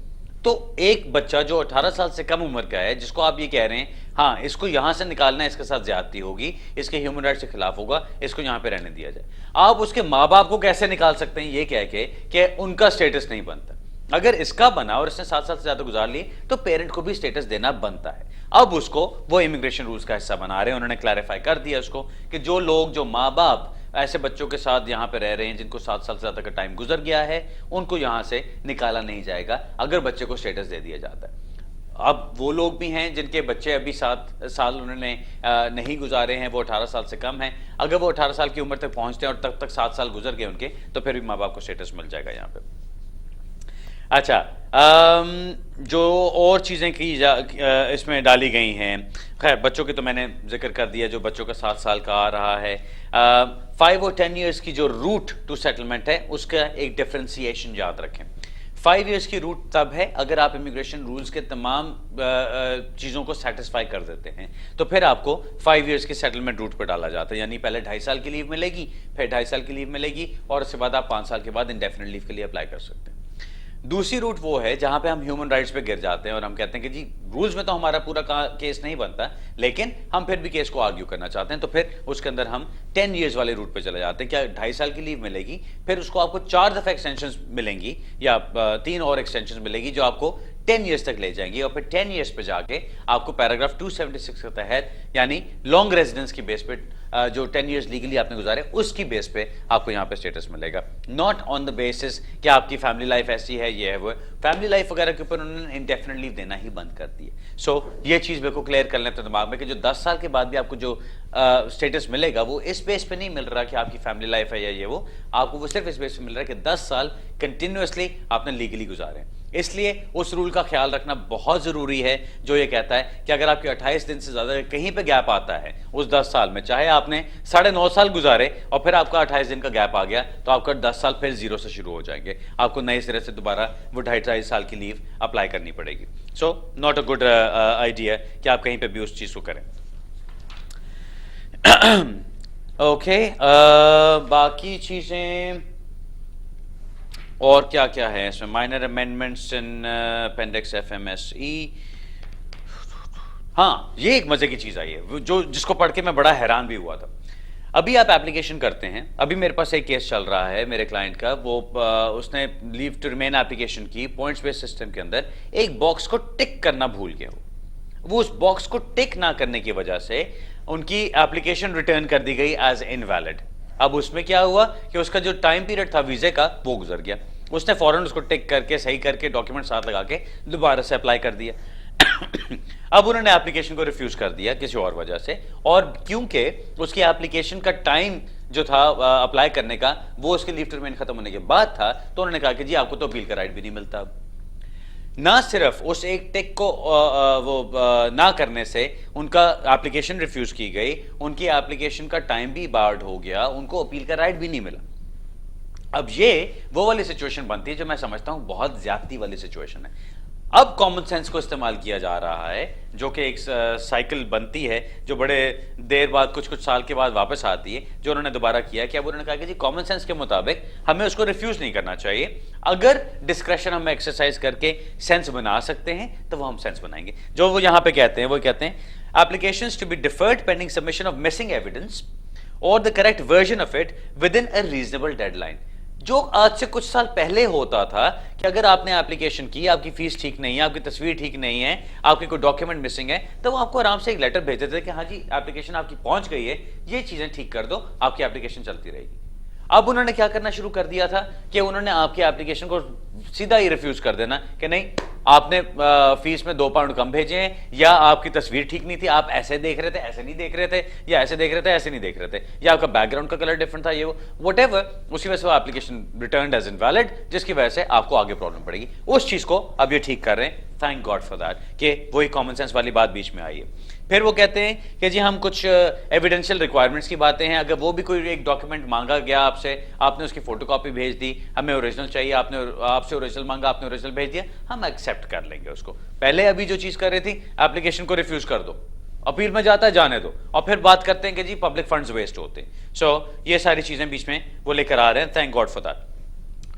तो एक बच्चा जो 18 साल से कम उम्र का है, जिसको आप ये कह रहे हैं हाँ इसको यहां से निकालना है, इसके साथ ज्यादती होगी, इसके ह्यूमन राइट्स के खिलाफ होगा, इसको यहां पे रहने दिया जाए, आप उसके माँ बाप को कैसे निकाल सकते हैं ये कह के कि उनका स्टेटस नहीं बनता? अगर इसका बना और इसने 7 साल से ज्यादा गुजार लिए तो पेरेंट को भी स्टेटस देना बनता है। अब उसको वो इमिग्रेशन रूल्स का हिस्सा बना रहे हैं। उन्होंने क्लैरिफाई कर दिया उसको कि जो लोग, जो माँ बाप ऐसे बच्चों के साथ यहाँ पे रह रहे हैं जिनको 7 साल से ज्यादा का टाइम गुजर गया है, उनको यहाँ से निकाला नहीं जाएगा अगर बच्चे को स्टेटस दे दिया जाता है। अब वो लोग भी हैं जिनके बच्चे अभी 7 साल उन्होंने नहीं गुजारे हैं, वो 18 साल से कम हैं, अगर वो 18 साल की उम्र तक पहुंचते हैं और तब तक 7 साल गुजर गए उनके, तो फिर भी माँ बाप को स्टेटस मिल जाएगा यहाँ पे। अच्छा, जो और चीज़ें की इसमें डाली गई हैं, खैर बच्चों की तो मैंने जिक्र कर दिया, जो बच्चों का 7 साल का आ रहा है। 5 और 10 ईयर्स की जो रूट टू सेटलमेंट है उसका एक डिफ्रेंसिएशन याद रखें। 5 ईयर्स की रूट तब है अगर आप इमिग्रेशन रूल्स के तमाम चीज़ों को सेटिस्फाई कर देते हैं, तो फिर आपको 5 ईयर्स की सेटलमेंट रूट पर डाला जाता है। यानी पहले 2.5 साल की लीव मिलेगी, फिर 2.5 साल की लीव मिलेगी, और उसके बाद आप 5 साल के बाद इंडेफिनिट लीव के लिए अप्लाई कर सकते हैं। दूसरी रूट वो है जहां पे हम ह्यूमन राइट्स पे गिर जाते हैं और हम कहते हैं कि जी रूल्स में तो हमारा पूरा केस नहीं बनता, लेकिन हम फिर भी केस को आर्ग्यू करना चाहते हैं, तो फिर उसके अंदर हम 10 ईयर्स वाले रूट पे चले जाते हैं। क्या 2.5 साल की लीव मिलेगी, फिर उसको आपको 4 दफा एक्सटेंशन मिलेंगी या 3 और एक्सटेंशन मिलेगी, जो आपको 10 ईयर्स तक ले जाएंगी और फिर 10 ईयर्स पे जाके आपको पैराग्राफ 276 के तहत यानी लॉन्ग रेजिडेंस की बेस पे जो 10 ईयर्स लीगली आपने गुजारे उसकी बेस पे आपको यहाँ पे स्टेटस मिलेगा, नॉट ऑन द बेसिस कि आपकी फैमिली लाइफ ऐसी है, ये है वो है। फैमिली लाइफ वगैरह के ऊपर उन्होंने इंडेफिनेटली लीव देना ही बंद कर दी है। सो ये चीज मेरे को क्लियर कर लें अपने दिमाग में कि जो 10 साल के बाद भी आपको जो स्टेटस मिलेगा वो इस बेस पे नहीं मिल रहा कि आपकी फैमिली लाइफ है या ये वो, आपको वो सिर्फ इस बेस पे मिल रहा है कि 10 साल कंटिन्यूअसली आपने लीगली गुजारे। इसलिए उस रूल का ख्याल रखना बहुत जरूरी है जो ये कहता है कि अगर आपके 28 दिन से ज्यादा कहीं पे गैप आता है उस 10 साल में, चाहे आपने 9.5 साल गुजारे और फिर आपका 28 दिन का गैप आ गया, तो आपका 10 साल फिर जीरो से शुरू हो जाएंगे, आपको नए सिरे से दोबारा वो 2.5 साल की लीव अप्लाई करनी पड़ेगी। So not a good idea कि आप कहीं पे भी उस चीज को करें। ओके, बाकी चीजें और क्या क्या है इसमें, माइनर अमेंडमेंट्स इन अपेंडिक्स FMSE। हाँ, ये एक मजे की चीज आई है जो जिसको पढ़ के मैं बड़ा हैरान भी हुआ था। अभी आप एप्लीकेशन करते हैं, अभी मेरे पास एक केस चल रहा है मेरे क्लाइंट का, वो उसने लीव टू रिमेन एप्लीकेशन की पॉइंट्स बेस्ड सिस्टम के अंदर, एक बॉक्स को टिक करना भूल गया। वो उस बॉक्स को टिक ना करने की वजह से उनकी एप्लीकेशन रिटर्न कर दी गई एज इनवैलिड। अब उसमें क्या हुआ कि उसका जो टाइम पीरियड था वीजे का वो गुजर गया, उसने फौरन उसको टिक करके सही करके डॉक्यूमेंट साथ लगा के दोबारा से अप्लाई कर दिया। अब उन्होंने एप्लीकेशन को रिफ्यूज कर दिया किसी और वजह से, और क्योंकि उसकी एप्लीकेशन का टाइम जो था अप्लाई करने का वो उसके लीव टू रिमेन खत्म होने के बाद था, तो उन्होंने कहा कि जी आपको तो अपील का राइट भी नहीं मिलता। ना सिर्फ उस एक टिक को ना करने से उनका एप्लीकेशन रिफ्यूज की गई, उनकी एप्लीकेशन का टाइम भी बार्ड हो गया, उनको अपील का राइट भी नहीं मिला। अब ये वो वाली सिचुएशन बनती है जो मैं समझता हूं बहुत ज्यादती वाली सिचुएशन है। अब कॉमन सेंस को इस्तेमाल किया जा रहा है, जो कि एक साइकिल बनती है जो बड़े देर बाद कुछ साल के बाद वापस आती है, जो उन्होंने दोबारा किया कि अब उन्होंने कहा कि जी कॉमन सेंस के मुताबिक हमें उसको रिफ्यूज नहीं करना चाहिए, अगर डिस्क्रेशन हम एक्सरसाइज करके सेंस बना सकते हैं तो वो हम सेंस बनाएंगे। जो वो यहां पे कहते हैं वो कहते हैं applications to be deferred pending submission of missing evidence और the correct version of it within a reasonable deadline. जो आज से कुछ साल पहले होता था कि अगर आपने एप्लीकेशन की, आपकी फीस ठीक नहीं है, आपकी तस्वीर ठीक नहीं है, आपके कोई डॉक्यूमेंट मिसिंग है, तो वो आपको आराम से एक लेटर भेज देते थे कि हाँ जी एप्लीकेशन आपकी पहुंच गई है, ये चीजें ठीक कर दो, आपकी एप्लीकेशन चलती रहेगी। अब उन्होंने क्या करना शुरू कर दिया था कि उन्होंने आपकी एप्लीकेशन को सीधा ही रिफ्यूज कर देना कि नहीं, आपने फीस में 2 पाउंड कम भेजे हैं, या आपकी तस्वीर ठीक नहीं थी, आप ऐसे देख रहे थे ऐसे नहीं देख रहे थे, या ऐसे देख रहे थे ऐसे नहीं देख रहे थे, या आपका बैकग्राउंड का कलर डिफरेंट था, ये वो व्हाटएवर, उसी वजह से वो एप्लीकेशन रिटर्न्ड एज इनवैलिड, जिसकी वजह से आपको आगे प्रॉब्लम पड़ेगी। उस चीज को अब ये ठीक कर रहे हैं, थैंक गॉड फॉर दैट, कि वही कॉमन सेंस वाली बात बीच में आई है। फिर वो कहते हैं कि जी हम कुछ एविडेंशियल रिक्वायरमेंट्स की बातें हैं, अगर वो भी कोई एक डॉक्यूमेंट मांगा गया आपसे, आपने उसकी फोटोकॉपी भेज दी, हमें ओरिजिनल चाहिए, आपने आपसे ओरिजिनल मांगा, आपने ओरिजिनल भेज दिया, हम एक्सेप्ट कर लेंगे उसको। पहले अभी जो चीज कर रही थी एप्लीकेशन को रिफ्यूज कर दो, अपील में जाता है जाने दो, और फिर बात करते हैं कि जी पब्लिक फंड्स वेस्ट होते हैं। सो ये सारी चीजें बीच में वो लेकर आ रहे हैं, thank God for that.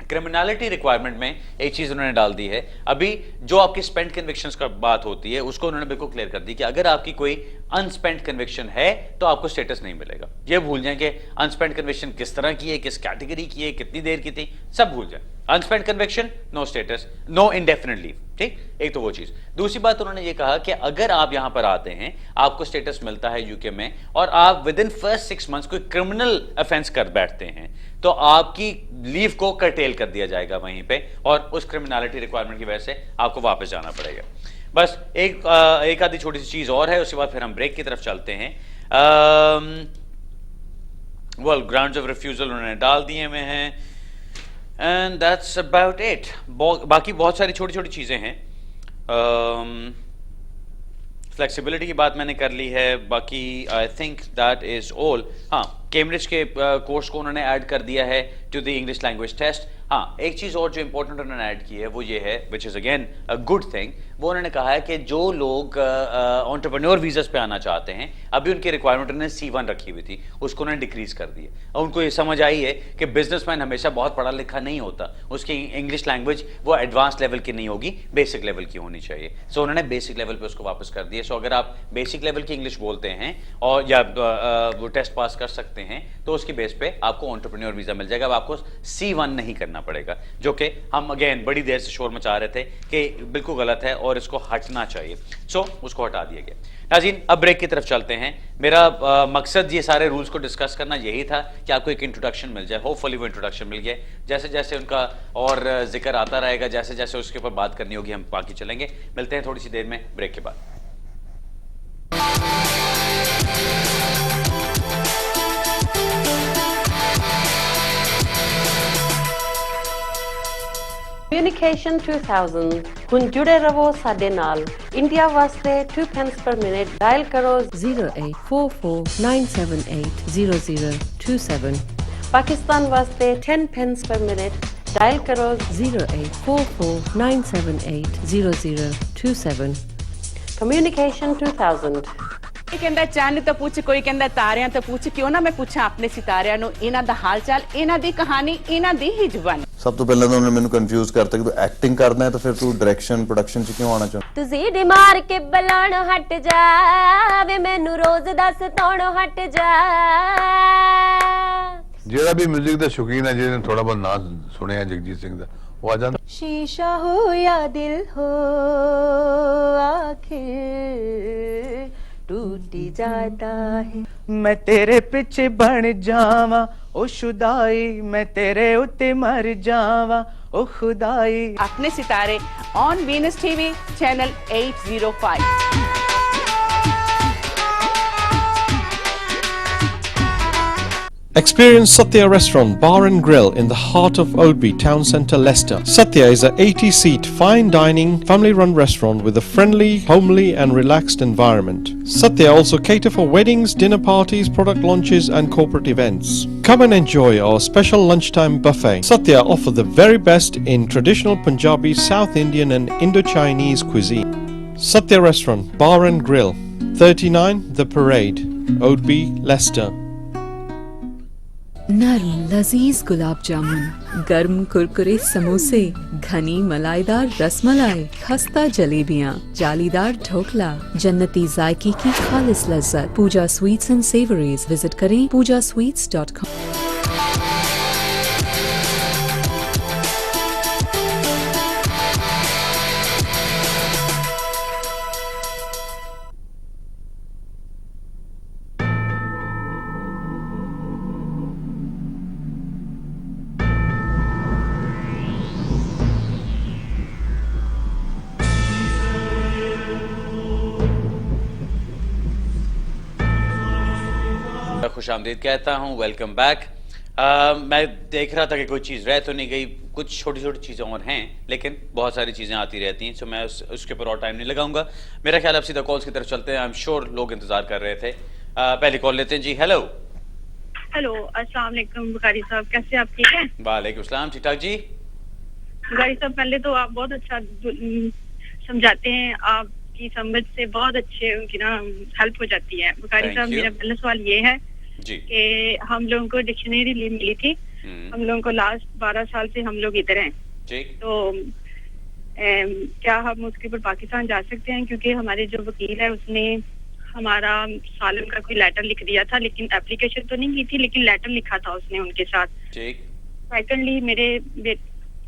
Criminality requirement में एक चीज उन्होंने डाल दी है, अभी जो आपकी स्पेंट कन्विक्शंस का बात होती है उसको उन्होंने बिल्कुल क्लियर कर दी कि अगर आपकी कोई अनस्पेंट कन्विक्शन है तो आपको स्टेटस नहीं मिलेगा। ये भूल जाएं कि अनस्पेंट कन्विक्शन किस तरह की है, किस कैटेगरी की है, कितनी देर की थी, सब भूल जाएं। Unspent conviction, no status, no indefinite leave. ठीक, एक तो वो चीज। दूसरी बात उन्होंने ये कहा कि अगर आप यहां पर आते हैं, आपको स्टेटस मिलता है यूके में, और आप विद इन फर्स्ट 6 मंथ्स कोई क्रिमिनल ऑफेंस कर बैठते हैं, तो आपकी लीव को कर्टेल कर दिया जाएगा वहीं पे, और उस क्रिमिनलिटी रिक्वायरमेंट की वजह से आपको वापस जाना पड़ेगा। बस एक आधी छोटी सी चीज और है, उसके बाद फिर हम ब्रेक की तरफ चलते हैं। वेल, ग्राउंड्स ऑफ रिफ्यूजल उन्होंने डाल दिए हुए हैं, एंड दैट्स अबाउट इट। बाकी बहुत सारी छोटी छोटी चीजें हैं। फ्लेक्सिबिलिटी की बात मैंने कर ली है, बाकी I think that is all. हाँ, कैम्ब्रिज के कोर्स को उन्होंने ऐड कर दिया है to the English language test. हाँ, एक चीज और जो इंपॉर्टेंट उन्होंने ऐड की है वो ये है, which is again a good thing, वो उन्होंने कहा है कि जो लोग एंटरप्रेन्योर वीज़ा पे आना चाहते हैं, अभी उनकी रिक्वायरमेंट उन्होंने C1 रखी हुई थी, उसको उन्होंने डिक्रीज कर दिया। और उनको ये समझ आई है कि बिजनेसमैन हमेशा बहुत पढ़ा लिखा नहीं होता, उसकी इंग्लिश लैंग्वेज वो एडवांस लेवल की नहीं होगी, बेसिक लेवल की होनी चाहिए। सो उन्होंने बेसिक लेवल पे उसको वापस कर दिया। सो अगर आप बेसिक लेवल की इंग्लिश बोलते हैं और या वो टेस्ट पास कर सकते हैं तो उसकी बेस पे आपको एंटरप्रेन्योर वीज़ा मिल जाएगा। अब आपको C1 नहीं करना पड़ेगा, जो कि हम अगेन बड़ी देर से शोर मचा रहे थे कि बिल्कुल गलत है और इसको हटना चाहिए। सो उसको हटा दिया गया। नाज़रीन, अब ब्रेक की तरफ चलते हैं। मेरा मकसद ये सारे रूल्स को डिस्कस करना यही था कि आपको एक इंट्रोडक्शन मिल जाए। होपफुली वो इंट्रोडक्शन मिल गया। जैसे जैसे उनका और जिक्र आता रहेगा, जैसे जैसे उसके ऊपर बात करनी होगी, हम बाकी चलेंगे। मिलते हैं थोड़ी सी देर में ब्रेक के बाद। Communication 2000 ਹੁਣ ਜੁੜੇ ਰਹੋ ਸਾਡੇ ਨਾਲ। ਇੰਡੀਆ ਵਾਸਤੇ 2 pence per minute ਡਾਇਲ ਕਰੋ 084497800027। ਪਾਕਿस्तान वास्ते 10 pence per minute डायल करो 084497800027। Communication 2000। ਕੋਈ ਕਹਿੰਦਾ ਚੰਨ ਤੋਂ ਪੁੱਛ, ਕੋਈ ਕਹਿੰਦਾ ਤਾਰਿਆਂ ਤੋਂ ਪੁੱਛ, ਕਿਉਂ ਨਾ ਮੈਂ ਪੁੱਛਾਂ ਆਪਣੇ ਸਿਤਾਰਿਆਂ ਨੂੰ, ਇਹਨਾਂ ਦਾ ਹਾਲ ਚਾਲ, ਇਹਨਾਂ ਦੀ ਕਹਾਣੀ, ਇਹਨਾਂ ਦੀ ਹੀ ਜ਼ੁਬਾਨ। ਸਭ ਤੋਂ ਪਹਿਲਾਂ ਤਾਂ ਉਹਨੇ ਮੈਨੂੰ ਕਨਫਿਊਜ਼ ਕਰਤਾ ਕਿ ਤੂੰ ਐਕਟਿੰਗ ਕਰਨਾ ਹੈ ਤਾਂ ਫਿਰ ਤੂੰ ਡਾਇਰੈਕਸ਼ਨ ਪ੍ਰੋਡਕਸ਼ਨ 'ਚ ਕਿਉਂ ਆਣਾ ਚਾਹੁੰਦਾ। ਤੂੰ ਸੀੜੀ ਮਾਰ ਕੇ ਬਲਾਣੋਂ ਹਟ ਜਾ ਵੇ, ਮੈਨੂੰ ਰੋਜ਼ ਦੱਸ ਤੋਣੋਂ ਹਟ ਜਾ। ਜਿਹੜਾ ਵੀ 뮤직 ਦਾ ਸ਼ੌਕੀਨ ਹੈ, ਜਿਹਨੇ ਥੋੜਾ ਬਹੁਤ ਨਾਂ ਸੁਣਿਆ ਜਗਜੀਤ ਸਿੰਘ ਦਾ, ਉਹ ਆ ਜਾਂਦਾ। शीशा हो या दिल हो आखिर टूट जाता है। मैं तेरे पिछे बन जावा ओ खुदाई, मैं तेरे उत्ते मर जावा ओ खुदाई। अपने सितारे on Venus TV channel 805। Experience Satya Restaurant Bar and Grill in the heart of Oadby Town Centre, Leicester. Satya is a 80-seat fine dining family-run restaurant with a friendly, homely and relaxed environment. Satya also cater for weddings, dinner parties, product launches and corporate events. Come and enjoy our special lunchtime buffet. Satya offer the very best in traditional Punjabi, South Indian and Indo-Chinese cuisine. Satya Restaurant Bar and Grill, 39 The Parade, Oadby, Leicester. नर्म लजीज गुलाब जामुन, गर्म कुरकुरे समोसे, घनी मलाईदार रसमलाई, खस्ता जलेबियाँ, जालीदार ढोकला, जन्नती जायके की खालिस लज्जत। पूजा स्वीट्स एंड सेवरीज विजिट करें pujasweets.com। खुशामदीद कहता हूँ, वेलकम बैक। मैं देख रहा था कि कोई चीज़ रह तो नहीं गई, कुछ छोटी छोटी चीज़ें और हैं, लेकिन बहुत सारी चीज़ें आती रहती हैं। सो मैं उसके ऊपर और टाइम नहीं लगाऊंगा। मेरा ख्याल अब सीधा कॉल्स की तरफ चलते हैं। आई एम श्योर लोग इंतजार कर रहे थे। पहली कॉल लेते हैं जी। हेलो हेलो, अस्सलाम वालेकुम बुखारी साहब, कैसे आप? ठीक है। वालेकुम सलाम, ठीक ठाक जी। बुखारी साहब, पहले तो आप बहुत अच्छा समझाते हैं, आपकी समझ से बहुत अच्छे उनकी ना हेल्प हो जाती है। बुखारी साहब, मेरा पहला सवाल ये है कि हम लोगों को डिक्शनरी मिली थी, हम लोगों को लास्ट 12 साल से हम लोग इधर हैं, तो क्या हम उसके ऊपर पाकिस्तान जा सकते हैं? क्योंकि हमारे जो वकील है उसने हमारा सालम का कोई लेटर लिख दिया था, लेकिन एप्लीकेशन तो नहीं की थी, लेकिन लेटर लिखा था उसने उनके साथ। सेकंडली, मेरे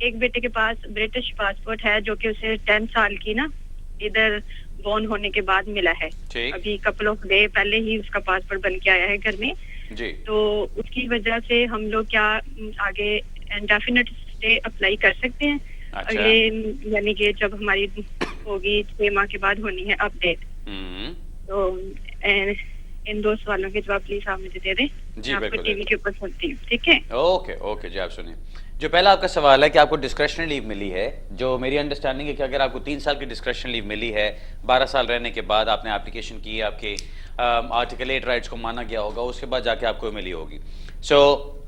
एक बेटे के पास ब्रिटिश पासपोर्ट है, जो कि उसे 10 साल की ना इधर बोर्न होने के बाद मिला है। अभी कपल ऑफ डे पहले ही उसका पासपोर्ट बन के आया है घर में जी। तो उसकी वजह से हम लोग क्या आगे इंडेफिनिट स्टे अप्लाई कर सकते हैं? अगले यानी कि जब हमारी होगी 6 माह के बाद होनी है अपडेट। तो इन 2 सवालों के जवाब प्लीज आप मुझे दे दें। जी, आपको टीवी के ऊपर सुनती हूँ, ठीक है? ओके ओके जी, आप सुनिए। जो पहला आपका सवाल है कि आपको डिस्क्रिशनरी लीव मिली है, जो मेरी अंडरस्टैंडिंग है कि अगर आपको 3 साल की डिस्क्रिशनरी लीव मिली है, 12 साल रहने के बाद आपने एप्लीकेशन की, आपके आर्टिकल 8 राइट्स को माना गया होगा, उसके बाद जाके आपको मिली होगी। सो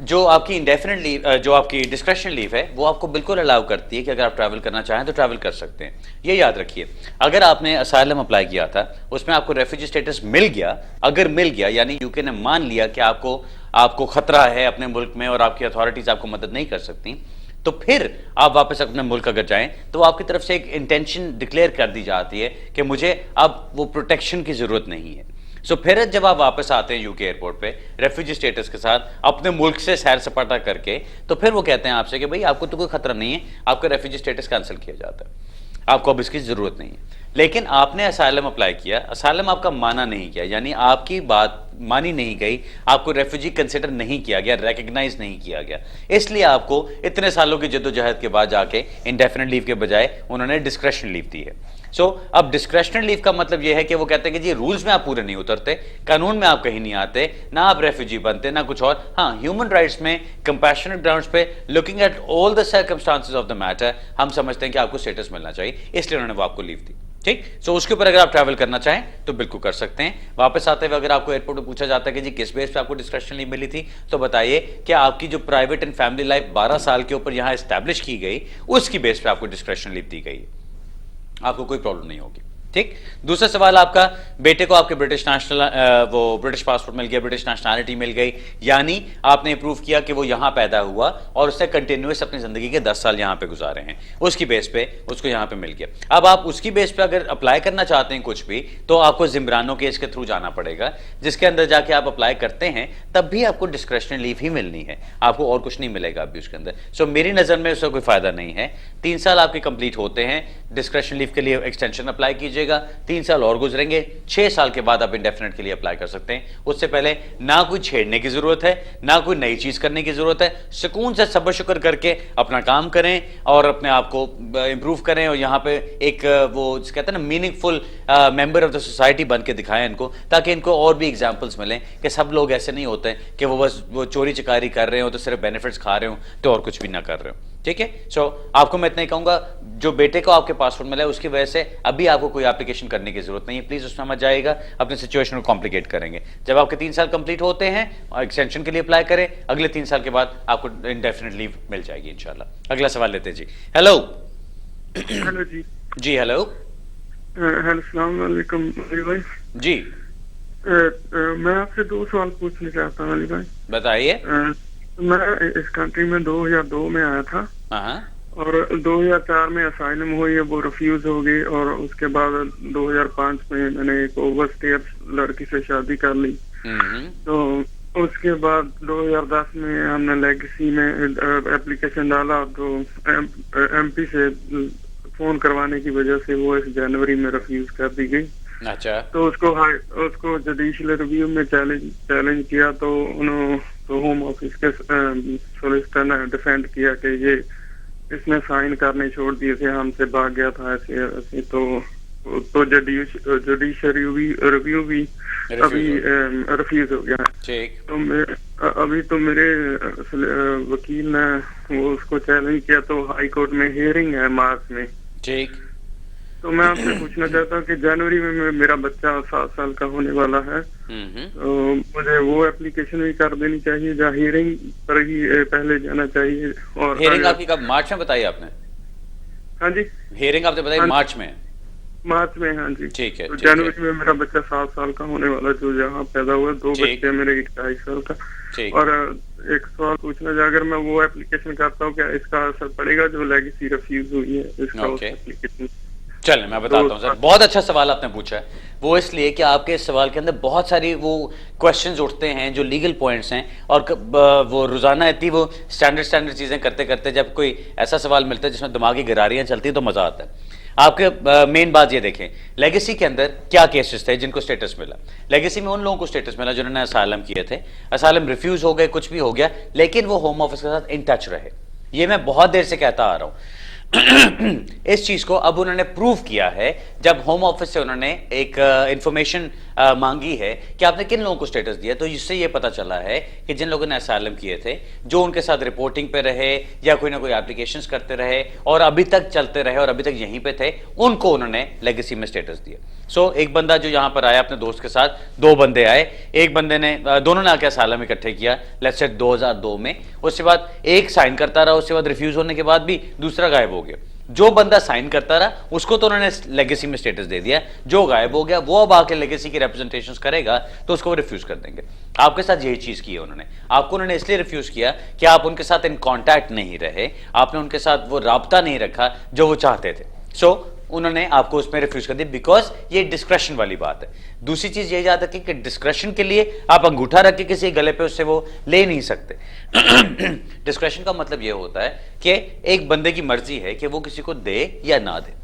जो आपकी इंडेफिनिट लीव, जो आपकी डिस्क्रिप्शन लीव है, वो आपको बिल्कुल अलाउ करती है कि अगर आप ट्रैवल करना चाहें तो ट्रैवल कर सकते हैं। ये याद रखिए, अगर आपने असाइलम अप्लाई किया था, उसमें आपको रेफ्यूजी स्टेटस मिल गया, अगर मिल गया यानी यूके ने मान लिया कि आपको खतरा है अपने मुल्क में और आपकी अथॉरिटीज आपको मदद नहीं कर सकती, तो फिर आप वापस अपने मुल्क अगर जाएं तो आपकी तरफ से एक इंटेंशन डिक्लेयर कर दी जाती है कि मुझे अब वो प्रोटेक्शन की जरूरत नहीं है। सो फिर जब आप वापस आते हैं यूके एयरपोर्ट पे रेफ्यूजी स्टेटस के साथ अपने मुल्क से सैर सपाटा करके, तो फिर वो कहते हैं आपसे कि भाई आपको तो कोई खतरा नहीं है, आपका रेफ्यूजी स्टेटस कैंसिल किया जाता है, आपको अब इसकी जरूरत नहीं है। लेकिन आपने असाइलम अप्लाई किया, असाइलम आपका माना नहीं गया, यानी आपकी बात मानी नहीं गई, आपको रेफ्यूजी कंसिडर नहीं किया गया, रिकग्नाइज नहीं किया गया, इसलिए आपको इतने सालों की जद्दोजहद के बाद जाके इंडेफिनिट लीव के बजाय उन्होंने डिस्क्रेशन लीव दी है। सो अब डिस्क्रेशनरी लीव का मतलब यह है कि वो कहते हैं कि जी रूल्स में आप पूरे नहीं उतरते, कानून में आप कहीं नहीं आते, ना आप रेफ्यूजी बनते ना कुछ और। हाँ, ह्यूमन राइट्स में कंपैशनेट ग्राउंड्स पे looking at all the circumstances of the matter हम समझते हैं कि आपको स्टेटस मिलना चाहिए, इसलिए उन्होंने वो आपको लीव दी। ठीक, सो उसके ऊपर अगर आप ट्रैवल करना चाहें तो बिल्कुल कर सकते हैं। वापस आते हुए अगर आपको एयरपोर्ट पर पूछा जाता है कि जी किस बेस पे आपको डिस्क्रिप्शन लीव मिली थी, तो बताइए कि आपकी जो प्राइवेट एंड फैमिली लाइफ 12 साल के ऊपर यहां एस्टैब्लिश की गई, उसकी बेस पे आपको डिस्क्रिप्शन लीव दी गई, आपको कोई प्रॉब्लम नहीं होगी। ठीक, दूसरा सवाल आपका, बेटे को आपके ब्रिटिश पासपोर्ट मिल गया, ब्रिटिश नेशनैलिटी मिल गई, यानी आपने प्रूव किया कि वो यहां पैदा हुआ और उसने कंटिन्यूअस अपनी जिंदगी के 10 साल यहां पे गुजारे हैं, उसकी बेस पे उसको यहां पे मिल गया। अब आप उसकी बेस पे अगर अप्लाई करना चाहते हैं कुछ भी, तो आपको जिम्रानो केस के थ्रू जाना पड़ेगा, जिसके अंदर जाके आप अप्लाई करते हैं तब भी आपको डिस्क्रिप्शनरी लीव ही मिलनी है, आपको और कुछ नहीं मिलेगा अभी उसके अंदर। सो मेरी नजर में उसका कोई फायदा नहीं है। 3 साल आपके कंप्लीट होते हैं, डिस्क्रिप्शन लीव के लिए एक्सटेंशन अप्लाई कीजिएगा, 3 साल और गुजरेंगे, 6 साल के बाद आप इंडेफिनिट के लिए अप्लाई कर सकते हैं। उससे पहले ना कोई छेड़ने की जरूरत है, ना कोई नई चीज करने की जरूरत है, सुकून से सब्र शुक्र करके अपना काम करें और अपने आप को इंप्रूव करें और यहाँ पे एक वो कहते हैं ना meaningful member of the society बन के दिखाएं इनको, ताकि इनको और भी एग्जाम्पल्स मिलें कि सब लोग ऐसे नहीं होते कि वो बस वो चोरी चकारी कर रहे हो तो सिर्फ बेनिफिट्स खा रहे हो तो और कुछ भी ना कर रहे हो। ठीक है, सो आपको मैं इतना ही कहूंगा, जो बेटे को आपके पासपोर्ट मिला है उसकी वजह से अभी आपको कोई एप्लीकेशन करने की जरूरत नहीं है, प्लीज उसमें मत जाइएगा, अपने सिचुएशन को कॉम्प्लिकेट करेंगे। जब आपके 3 साल कंप्लीट होते हैं और एक्सटेंशन के लिए अप्लाई करें, अगले 3 साल के बाद आपको इंडेफिनिट लीव मिल जाएगी इंशाल्लाह। अगला सवाल लेते हैं जी। हेलो जी। जी हेलो। हेलो, अस्सलाम वालेकुम अली भाई। जी मैं आपसे 2 सवाल पूछना चाहता हूँ अली भाई। बताइए। मैं इस कंट्री में 2002 में आया था और 2004 में असाइलम हुई है, वो रिफ्यूज हो गई और उसके बाद 2005 में मैंने एक ओवरस्टेयर लड़की से शादी कर ली। तो उसके बाद 2010 में हमने लेगेसी में एप्लीकेशन डाला, तो एमपी से फोन करवाने की वजह से वो इस जनवरी में रिफ्यूज कर दी गई। अच्छा। तो उसको जुडिशियल रिव्यू में चैलेंज किया, तो उन्होंने तो होम ऑफिस के सोलिसिटर ने डिफेंड किया कि ये इसने साइन करने छोड़ दिए थे, हमसे भाग गया था ऐसे तो जुडिशियल रिव्यू भी अभी रिफ्यूज हो गया। ठीक। तो अभी तो मेरे वकील ने वो उसको चैलेंज किया, तो हाई कोर्ट में हियरिंग है मार्च में। ठीक। तो मैं आपसे पूछना चाहता हूँ कि जनवरी में मेरा बच्चा 7 साल का होने वाला है, तो मुझे वो एप्लीकेशन भी कर देनी चाहिए या हियरिंग पर ही पहले जाना चाहिए? और हियरिंग आपकी कब, मार्च में बताई आपने? हाँ जी, हियरिंग आपने बताई मार्च में? मार्च में, हाँ जी। ठीक है। तो जनवरी में मेरा बच्चा 7 साल का होने वाला, जो यहाँ पैदा हुआ। 2 बच्चे मेरे, 2.5 साल का। और एक सवाल पूछना था, अगर मैं वो एप्लीकेशन करता हूँ क्या इसका असर पड़ेगा जो लेगेसी रिफ्यूज हुई है इसका एप्लीकेशन? चलिए मैं बताता हूँ सर, बहुत अच्छा सवाल आपने पूछा है। वो इसलिए कि आपके इस सवाल के अंदर बहुत सारी वो क्वेश्चंस उठते हैं जो लीगल पॉइंट्स हैं, और वो रोजाना इतनी वो स्टैंडर्ड चीजें करते करते जब कोई ऐसा सवाल मिलता है जिसमें दिमागी गरारियां चलती हैं तो मजा आता है। आपके मेन बात ये देखें, लेगेसी के अंदर क्या केसेस थे जिनको स्टेटस मिला। लेगेसी में उन लोगों को स्टेटस मिला जिन्होंने असाइलम किए थे, असाइलम रिफ्यूज हो गए, कुछ भी हो गया, लेकिन वो होम ऑफिस के साथ इन टच रहे। ये मैं बहुत देर से कहता आ रहा हूं। इस चीज को अब उन्होंने प्रूव किया है जब होम ऑफिस से उन्होंने एक इंफॉर्मेशन मांगी है कि आपने किन लोगों को स्टेटस दिया, तो इससे ये पता चला है कि जिन लोगों ने असाइलम किए थे, जो उनके साथ रिपोर्टिंग पे रहे या कोई ना कोई एप्लीकेशंस करते रहे और अभी तक चलते रहे और अभी तक यहीं पे थे, उनको उन्होंने लेगेसी में स्टेटस दिया। सो एक बंदा जो यहां पर आया अपने दोस्त के साथ, 2 बंदे आए, एक बंदे ने दोनों ने आके असाइलम इकट्ठे किया लेट्स से 2002 में, उसके बाद एक साइन करता रहा, उसके बाद रिफ्यूज होने के बाद भी दूसरा गायब हो गया। जो बंदा साइन करता रहा उसको तो उन्होंने लेगेसी में स्टेटस दे दिया, जो गायब हो गया वो अब आके लेगेसी की रिप्रेजेंटेशंस करेगा तो उसको वो रिफ्यूज कर देंगे। आपके साथ यही चीज की है उन्होंने, आपको उन्होंने इसलिए रिफ्यूज किया कि आप उनके साथ इन कांटेक्ट नहीं रहे, आपने उनके साथ वो राब्ता नहीं रखा जो वो चाहते थे। सो उन्होंने आपको उसमें रिफ्यूज कर दिया बिकॉज ये डिस्क्रेशन वाली बात है। दूसरी चीज ये याद रखिए कि डिस्क्रेशन के लिए आप अंगूठा रख के किसी गले पे उससे वो ले नहीं सकते। डिस्क्रेशन का मतलब ये होता है कि एक बंदे की मर्जी है कि वो किसी को दे या ना दे।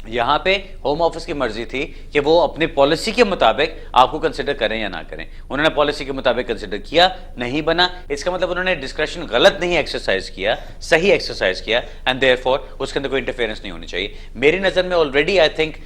यहां पे होम ऑफिस की मर्जी थी कि वो अपनी पॉलिसी के मुताबिक आपको कंसिडर करें या ना करें। उन्होंने पॉलिसी के मुताबिक कंसिडर किया, नहीं बना, इसका मतलब उन्होंने डिस्क्रेशन गलत नहीं एक्सरसाइज किया, सही एक्सरसाइज किया एंड देयरफॉर उसके अंदर कोई इंटरफेरेंस नहीं होनी चाहिए। मेरी नजर में ऑलरेडी आई थिंक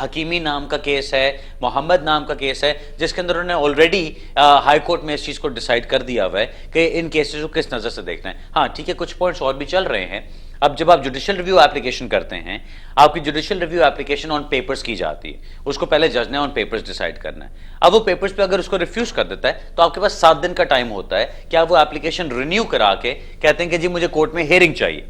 हकीमी नाम का केस है, मोहम्मद नाम का केस है, जिसके अंदर उन्होंने ऑलरेडी हाई कोर्ट में इस चीज को डिसाइड कर दिया हुआ है कि इन केसेस को किस नजर से देखना है। हाँ ठीक है, कुछ पॉइंट्स और भी चल रहे हैं। अब जब आप जुडिशियल रिव्यू एप्लीकेशन करते हैं, आपकी judicial review application on papers की जाती है, उसको पहले जज ने ऑन पेपर्स डिसाइड करना है। अब वो पेपर्स पे अगर उसको रिफ्यूज कर देता है तो आपके पास 7 दिन का टाइम होता है कि आप वो एप्लीकेशन रिन्यू करा के कहते हैं कि जी मुझे कोर्ट में हियरिंग चाहिए।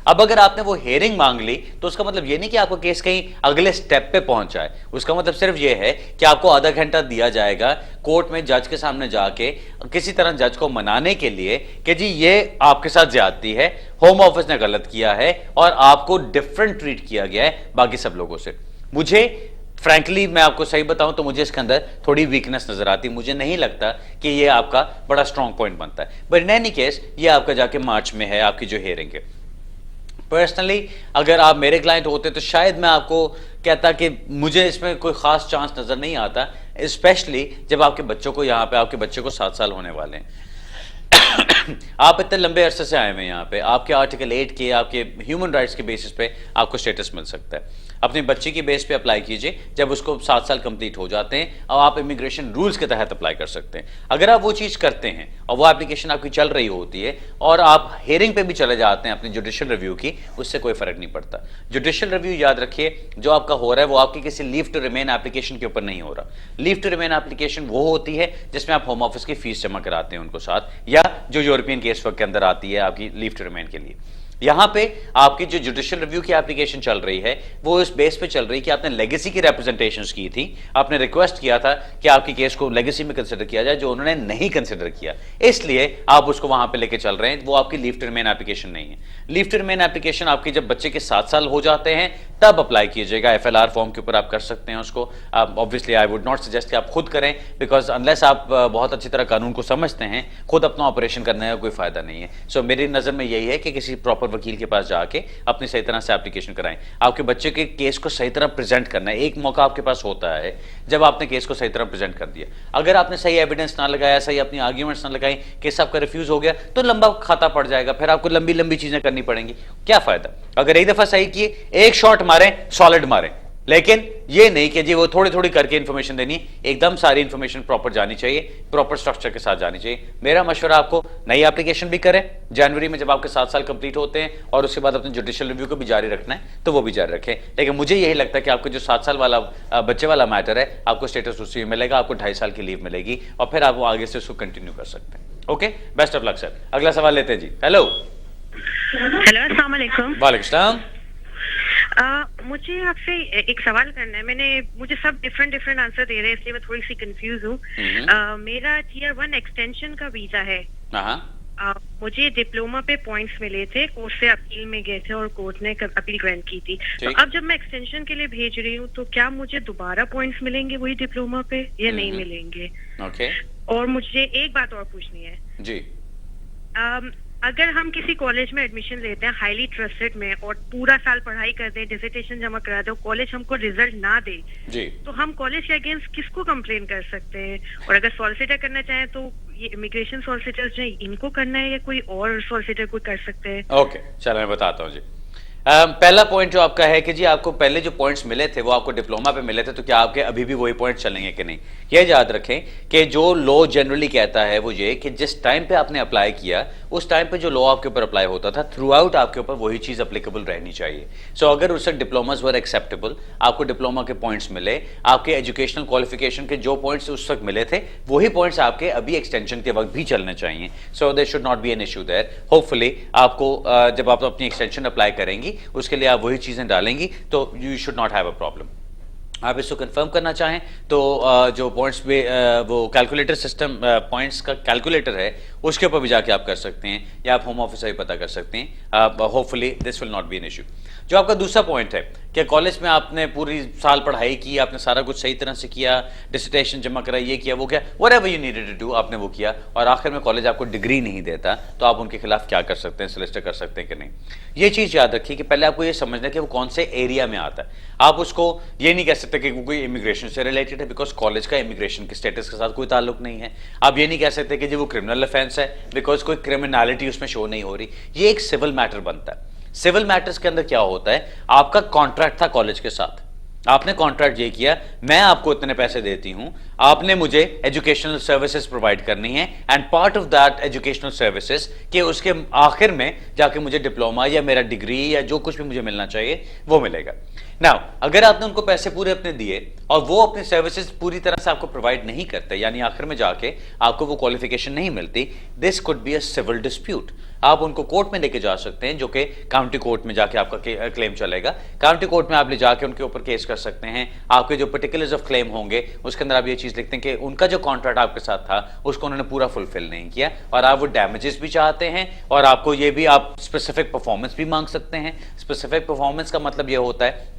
अब अगर आपने वो हियरिंग मांग ली तो उसका मतलब ये नहीं कि आपका केस कहीं अगले स्टेप पे पहुंच जाए, उसका मतलब सिर्फ ये है कि आपको आधा घंटा दिया जाएगा कोर्ट में जज के सामने जाके किसी तरह जज को मनाने के लिए कि जी ये आपके साथ ज्यादती है, होम ऑफिस ने गलत किया है और आपको डिफरेंट ट्रीट किया गया है बाकी सब लोगों से। मुझे फ्रैंकली मैं आपको सही बताऊं तो मुझे इसके अंदर थोड़ी वीकनेस नजर आती, मुझे नहीं लगता कि ये आपका बड़ा स्ट्रॉन्ग पॉइंट बनता है। बट इन एनी केस ये आपका जाके मार्च में है आपकी जो हियरिंग है। पर्सनली अगर आप मेरे क्लाइंट होते तो शायद मैं आपको कहता कि मुझे इसमें कोई खास चांस नजर नहीं आता, स्पेशली जब आपके बच्चों को यहाँ पे, आपके बच्चे को 7 साल होने वाले हैं। आप इतने लंबे अरसे से आए हुए हैं यहाँ पे, आपके आर्टिकल 8 के, आपके ह्यूमन राइट्स के बेसिस पे आपको स्टेटस मिल सकता है। अपने बच्चे की बेस पे अप्लाई कीजिए, जब उसको 7 साल कंप्लीट हो जाते हैं और आप इमिग्रेशन रूल्स के तहत अप्लाई कर सकते हैं। अगर आप वो चीज़ करते हैं और वो एप्लीकेशन आपकी चल रही होती है और आप हेयरिंग पे भी चले जाते हैं अपनी जुडिशियल रिव्यू की, उससे कोई फर्क नहीं पड़ता। जुडिशियल रिव्यू याद रखिए जो आपका हो रहा है वो आपकी किसी लीव टू रिमेन एप्लीकेशन के ऊपर नहीं हो रहा। लीव टू रिमेन एप्लीकेशन वो होती है जिसमें आप होम ऑफिस की फीस जमा कराते हैं उनको साथ, या जो यूरोपियन केस वर्क के अंदर आती है आपकी लीव टू रिमेन के लिए। यहां पे आपकी जो जुडिशियल रिव्यू की एप्लीकेशन चल रही है वो इस बेस पे चल रही है कि आपने लेगेसी की रिप्रेजेंटेशंस की थी, आपने रिक्वेस्ट किया था कि आपकी केस को लेगेसी में कंसिडर किया जाए, जो उन्होंने नहीं कंसिडर किया, इसलिए आप उसको वहां पे लेके चल रहे हैं। वो आपकी लीव टू रिमेन एप्लीकेशन नहीं है। लीव टू रिमेन एप्लीकेशन आपकी जब बच्चे के 7 साल हो जाते हैं तब अप्लाई कीजिएगा। FLR फॉर्म के ऊपर आप कर सकते हैं उसको। Obviously I would not suggest कि आप खुद करें, बिकॉज अनलेस आप बहुत अच्छी तरह कानून को समझते हैं, खुद अपना ऑपरेशन करने का कोई फायदा नहीं है। सो मेरी नजर में यही है कि किसी प्रॉपर वकील के पास जाके अपनी सही तरह से एप्लीकेशन कराएं। आपके बच्चे के केस को सही तरह प्रेजेंट करना है। एक मौका आपके पास होता है जब आपने केस को सही तरह प्रेजेंट कर दिया। अगर आपने सही एविडेंस ना लगाया, सही अपनी आर्ग्यूमेंट्स ना लगाई, केस आपका रिफ्यूज हो गया तो लंबा खाता पड़ जाएगा, फिर आपको लंबी लंबी चीजें करनी पड़ेंगी। क्या फायदा? अगर एक दफा सही किए, एक शॉट मारे, सॉलिड मारे, लेकिन ये नहीं कि जी वो थोड़ी थोड़ी करके इंफॉर्मेशन देनी, एकदम सारी इंफॉर्मेशन प्रॉपर जानी चाहिए, प्रॉपर स्ट्रक्चर के साथ जानी चाहिए। मेरा मशवरा आपको नई एप्लीकेशन भी करें जनवरी में जब आपके 7 साल कंप्लीट होते हैं, और उसके बाद अपने जुडिशियल रिव्यू को भी जारी रखना है तो वो भी जारी रखें। लेकिन मुझे यही लगता है कि आपको जो 7 साल वाला बच्चे वाला मैटर है, आपको स्टेटस उसी में मिलेगा, आपको 2.5 साल की लीव मिलेगी और फिर आप वो आगे से उसको कंटिन्यू कर सकते हैं। Okay, best of luck sir. अगला सवाल लेते हैं जी। हेलो अस्सलाम वालेकुम। वालेकुम सलाम। मुझे आपसे एक सवाल करना है। मुझे सब डिफरेंट आंसर दे रहे हैं, इसलिए मैं थोड़ी सी कंफ्यूज हूँ। मेरा Tier 1 एक्सटेंशन का वीजा है। मुझे डिप्लोमा पे पॉइंट्स मिले थे, कोर्ट से अपील में गए थे और कोर्ट ने अपील ग्रांट की थी। तो अब जब मैं एक्सटेंशन के लिए भेज रही हूँ तो क्या मुझे दोबारा पॉइंट्स मिलेंगे वही डिप्लोमा पे या नहीं मिलेंगे? और मुझे एक बात और पूछनी है जी। अगर हम किसी कॉलेज में एडमिशन लेते हैं हाईली ट्रस्टेड में और पूरा साल पढ़ाई कर दें, डिसर्टेशन जमा करा दें और कॉलेज हमको रिजल्ट ना दे जी, तो हम कॉलेज के अगेंस्ट किसको कंप्लेन कर सकते हैं? और अगर सॉलिसिटर करना चाहें तो ये इमिग्रेशन सॉलिसिटर्स जो इनको करना है या कोई और सॉलिसिटर कोई कर सकते हैं? ओके, चलो मैं बताता हूँ जी। पहला पॉइंट जो आपका है कि जी आपको पहले जो पॉइंट्स मिले थे वो आपको डिप्लोमा पे मिले थे, तो क्या आपके अभी भी वही पॉइंट्स चलेंगे कि नहीं? ये याद रखें कि जो लॉ जनरली कहता है वो ये कि जिस टाइम पे आपने अप्लाई किया उस टाइम पे जो लॉ आपके ऊपर अप्लाई होता था थ्रू आउट आपके ऊपर वही चीज अप्लीकेबल रहनी चाहिए। सो अगर उस वक्त डिप्लोमाज वर एक्सेप्टेबल, आपको डिप्लोमा के पॉइंट्स मिले, आपके एजुकेशनल क्वालिफिकेशन के जो पॉइंट्स उस वक्त मिले थे वही पॉइंट्स आपके अभी एक्सटेंशन के वक्त भी चलने चाहिए। So there should not be an issue there. Hopefully आपको जब आप अपनी एक्सटेंशन अप्लाई करेंगी उसके लिए आप वही चीजें डालेंगी तो you should not have a problem. आप इसको कंफर्म करना चाहें तो जो पॉइंट्स पे वो कैलकुलेटर सिस्टम पॉइंट्स का कैलकुलेटर है उसके ऊपर भी जाके आप कर सकते हैं, या आप होम ऑफिस से भी पता कर सकते हैं। Hopefully this will not be an issue. जो आपका दूसरा पॉइंट है कि कॉलेज में आपने पूरी साल पढ़ाई की, आपने सारा कुछ सही तरह से किया, डिसर्टेशन जमा करा, ये किया वो किया, whatever you needed to do आपने वो किया, और आखिर में कॉलेज आपको डिग्री नहीं देता, तो आप उनके खिलाफ क्या कर सकते हैं, सोलिसिटर कर सकते हैं कि नहीं। ये चीज याद रखिए कि पहले आपको ये समझना है कि वो कौन से एरिया में आता है। आप उसको ये नहीं कह सकते कि वो कोई इमिग्रेशन से रिलेटेड है, बिकॉज कॉलेज का इमिग्रेशन के स्टेटस के साथ कोई ताल्लुक नहीं है। आप ये नहीं कह सकते कि जी वो क्रिमिनल ऑफेंस है, बिकॉज कोई क्रिमिनलिटी उसमें शो नहीं हो रही। ये एक सिविल मैटर बनता है। सिविल मैटर्स के अंदर क्या होता है, आपका कॉन्ट्रैक्ट था कॉलेज के साथ, आपने कॉन्ट्रैक्ट ये किया मैं आपको इतने पैसे देती हूं, आपने मुझे एजुकेशनल सर्विसेज प्रोवाइड करनी है, and part of that educational services के उसके आखिर में जाके मुझे डिप्लोमा या मेरा डिग्री या जो कुछ भी मुझे मिलना चाहिए वो मिलेगा। नाउ अगर आपने उनको पैसे पूरे अपने दिए और वो अपनी सर्विसेज पूरी तरह से आपको प्रोवाइड नहीं करते, यानी आखिर में जाके आपको वो क्वालिफिकेशन नहीं मिलती, this could be a civil dispute. आप उनको कोर्ट में लेके जा सकते हैं, जो कि काउंटी कोर्ट में जाके आपका क्लेम चलेगा। काउंटी कोर्ट में आप ले जाके उनके ऊपर केस कर सकते हैं। आपके जो पर्टिकुलर्स ऑफ क्लेम होंगे उसके अंदर आप ये चीज लिखते हैं कि उनका जो कॉन्ट्रैक्ट आपके साथ था उसको उन्होंने पूरा फुलफिल नहीं किया, और आप वो डैमेजेस भी चाहते हैं, और आपको ये भी आप स्पेसिफिक परफॉर्मेंस भी मांग सकते हैं। स्पेसिफिक परफॉर्मेंस का मतलब ये होता है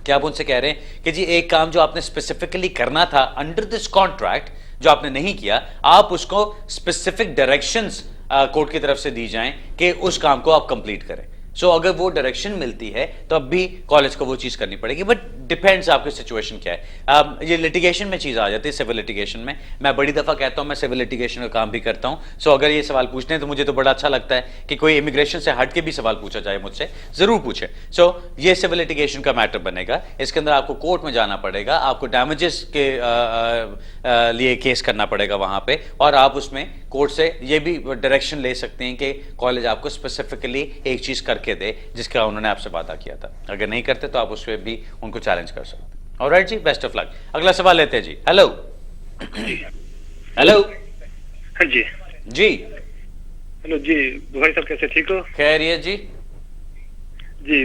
कि आप उनसे कह रहे हैं कि जी एक काम जो आपने स्पेसिफिकली करना था अंडर दिस कॉन्ट्रैक्ट जो आपने नहीं किया, आप उसको स्पेसिफिक डायरेक्शंस कोर्ट की तरफ से दी जाएं कि उस काम को आप कंप्लीट करें। सो अगर वो डायरेक्शन मिलती है तो अब भी कॉलेज को वो चीज करनी पड़ेगी, बट डिपेंड्स आपकी सिचुएशन क्या है। ये लिटिगेशन में चीज आ जाती है, सिविल लिटिगेशन में। मैं बड़ी दफा कहता हूं मैं सिविल लिटिगेशन का काम भी करता हूं। सो अगर ये सवाल पूछते हैं तो मुझे तो बड़ा अच्छा लगता है कि कोई इमिग्रेशन से हट के भी सवाल पूछा जाए मुझसे, जरूर पूछे। सो ये सिविल लिटिगेशन का मैटर बनेगा। इसके अंदर आपको कोर्ट में जाना पड़ेगा, आपको डैमेजेस के लिए केस करना पड़ेगा वहां पे, और आप उसमें कोर्ट से ये भी डायरेक्शन ले सकते हैं कि कॉलेज आपको स्पेसिफिकली एक चीज करके दे जिसका उन्होंने आपसे वादा किया था। अगर नहीं करते तो आप उस पर भी उनको चैलेंज कर सकते हैं। ऑलराइट जी, बेस्ट ऑफ लक। अगला सवाल लेते हैं जी। हेलो हेलो जी जी हेलो जी बुखारी साहब, कैसे, ठीक हो? खैरियत जी। जी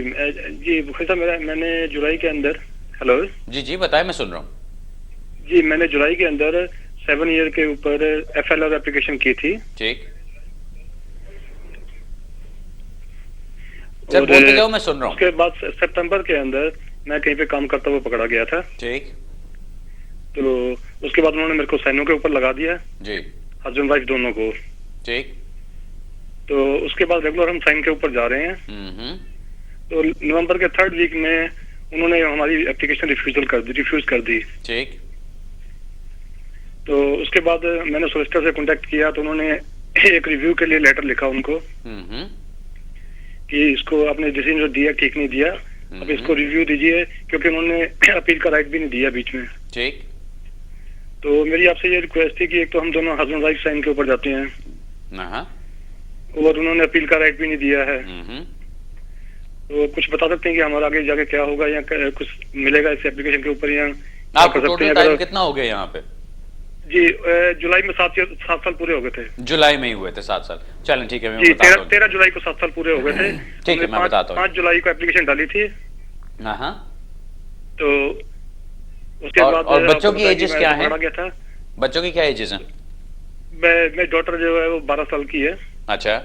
जी बुखारी साहब, मैंने जुलाई के अंदर, हेलो जी जी बताएं, मैं सुन रहा हूँ जी। मैंने जुलाई के अंदर 7 ईयर के ऊपर FLR एप्लीकेशन की थी। ठीक, सर बोलते जाओ, मैं सुन रहा हूँ। उसके बाद सितंबर के अंदर मैं कहीं पे काम करता हुआ पकड़ा गया था। ठीक, तो उसके बाद उन्होंने मेरे को सैनियों के ऊपर लगा दिया जी, हस्बैंड वाइफ दोनों को। ठीक, तो उसके बाद रेगुलर हम साइन के ऊपर जा रहे हैं। तो नवंबर के 3rd वीक में उन्होंने हमारी एप्लीकेशन रिफ्यूज कर दी। ठीक, तो उसके बाद मैंने सोलिसिटर से कांटेक्ट किया, तो उन्होंने एक रिव्यू के लिए लेटर लिखा उनको कि इसको आपने डिसीजन जो दिया ठीक नहीं दिया, अब इसको रिव्यू दीजिए, क्योंकि उन्होंने अपील का राइट भी नहीं दिया बीच में। ठीक, तो मेरी आपसे ये रिक्वेस्ट थी कि एक तो हम दोनों हस्बैंड वाइफ साइन के ऊपर जाते हैं, और उन्होंने अपील का राइट भी नहीं दिया है। तो कुछ बता सकते हैं कि हमारा आगे जाके क्या होगा, या कुछ मिलेगा इस एप्लीकेशन के ऊपर, या आपको टोटल टाइम कितना हो गया यहाँ पे? जी जुलाई में 7 साल पूरे हो गए थे। जुलाई में ही हुए थे 7 साल। चलें ठीक है, मैं जी 13 जुलाई को 7 साल पूरे हो गए थे। ठीक है, मैं बताता हूँ। 5 जुलाई को एप्लीकेशन डाली थी। तो उसके बाद और बच्चों की एजेस क्या है? बच्चों की क्या एजेस हैं? मेरी डॉटर जो है वो 12 साल की है। अच्छा,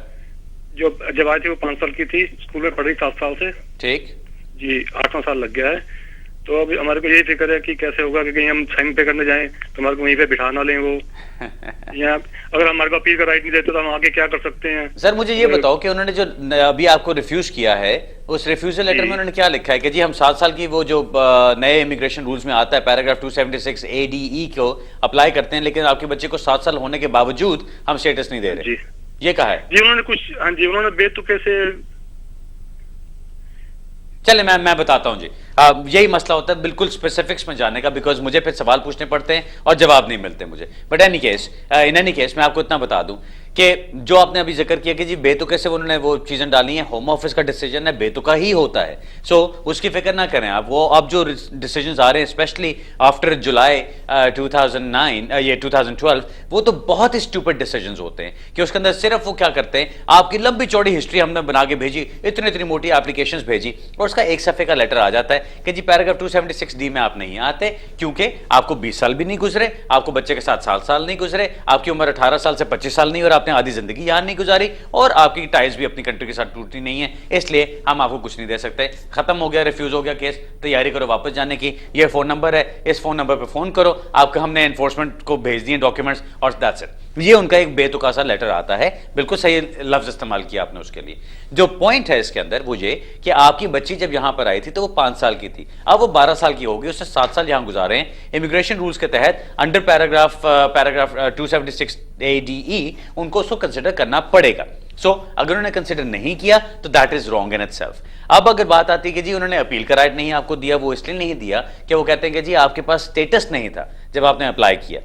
जो जब आई थी वो 5 साल की थी, स्कूल में पढ़ रही 7 साल से। ठीक जी, 8वां साल लग गया है। तो अब हमारे को यही फिक्र है कि कैसे होगा कि कहीं हम साइन पे करने जाएं तो हमारे को वहीं पे बिठा ना लें वो, या अगर हमारे को अपील का राइट नहीं देते तो हम आगे क्या कर सकते हैं? सर मुझे ये बताओ कि उन्होंने जो अभी आपको रिफ्यूज किया है, उस रिफ्यूजल लेटर में उन्होंने क्या लिखा है कि जी हम 7 साल की वो जो नए इमिग्रेशन रूल्स में आता है पैराग्राफ 276 ADE को अप्लाई करते हैं, लेकिन आपके बच्चे को 7 साल होने के बावजूद हम स्टेटस नहीं दे रहे, ये कहा है जी उन्होंने कुछ? हाँ जी, उन्होंने बेतुके से चले मैं बताता हूं जी। यही मसला होता है बिल्कुल स्पेसिफिक्स में जाने का, बिकॉज मुझे फिर सवाल पूछने पड़ते हैं और जवाब नहीं मिलते मुझे। बट इन एनी केस मैं आपको इतना बता दूं कि जो आपने अभी जिक्र किया कि जी बेतुके से उन्होंने वो चीजें डाली हैं, होम ऑफिस का डिसीजन है, बेतुका ही होता है। सो उसकी फिक्र ना करें आप। वो अब जो डिसीजन आ रहे हैं स्पेशली आफ्टर जुलाई 2009 ये 2012, वो तो बहुत ही स्टूपिड डिसीजन होते हैं कि उसके अंदर सिर्फ वो क्या करते हैं, आपकी लंबी चौड़ी हिस्ट्री हमने बना के भेजी, इतनी मोटी एप्लीकेशंस भेजी और उसका एक सफे का लेटर आ जाता है कि जी पैराग्राफ 276D में आप नहीं आते क्योंकि आपको 20 साल भी नहीं गुजरे, आपको बच्चे के साथ 7 साल नहीं गुजरे, आपकी उम्र 18 साल से 25 साल नहीं और आपने आधी जिंदगी यहां नहीं गुजारी और आपकी टाइज भी अपनी कंट्री के साथ टूटती नहीं है, इसलिए हम आपको कुछ नहीं दे सकते। खत्म हो गया, रिफ्यूज हो गया केस, तैयारी करो वापस जाने की। ये फोन नंबर है, इस फोन नंबर पे फोन करो, आपको हमने एनफोर्समेंट को भेज दिए डॉक्यूमेंट्स और दैट्स इट। ये उनका एक बेतुका सा लेटर आता है, बिल्कुल सही लफ्ज इस्तेमाल किया आपने उसके लिए। जो पॉइंट है इसके अंदर वो ये कि आपकी बच्ची जब यहां पर आई थी तो वो 5 साल की थी, अब वो 12 साल की होगी, उसने 7 साल यहां गुजारे हैं। इमिग्रेशन रूल्स के तहत अंडर पैराग्राफ 276ADE उनको उसको कंसिडर करना पड़ेगा। सो अगर उन्होंने कंसिडर नहीं किया तो that is wrong in itself. अब अगर बात आती है कि जी उन्होंने अपील का राइट नहीं आपको दिया, वो इसलिए नहीं दिया कि वो कहते हैं कि जी आपके पास स्टेटस नहीं था जब आपने अप्लाई किया,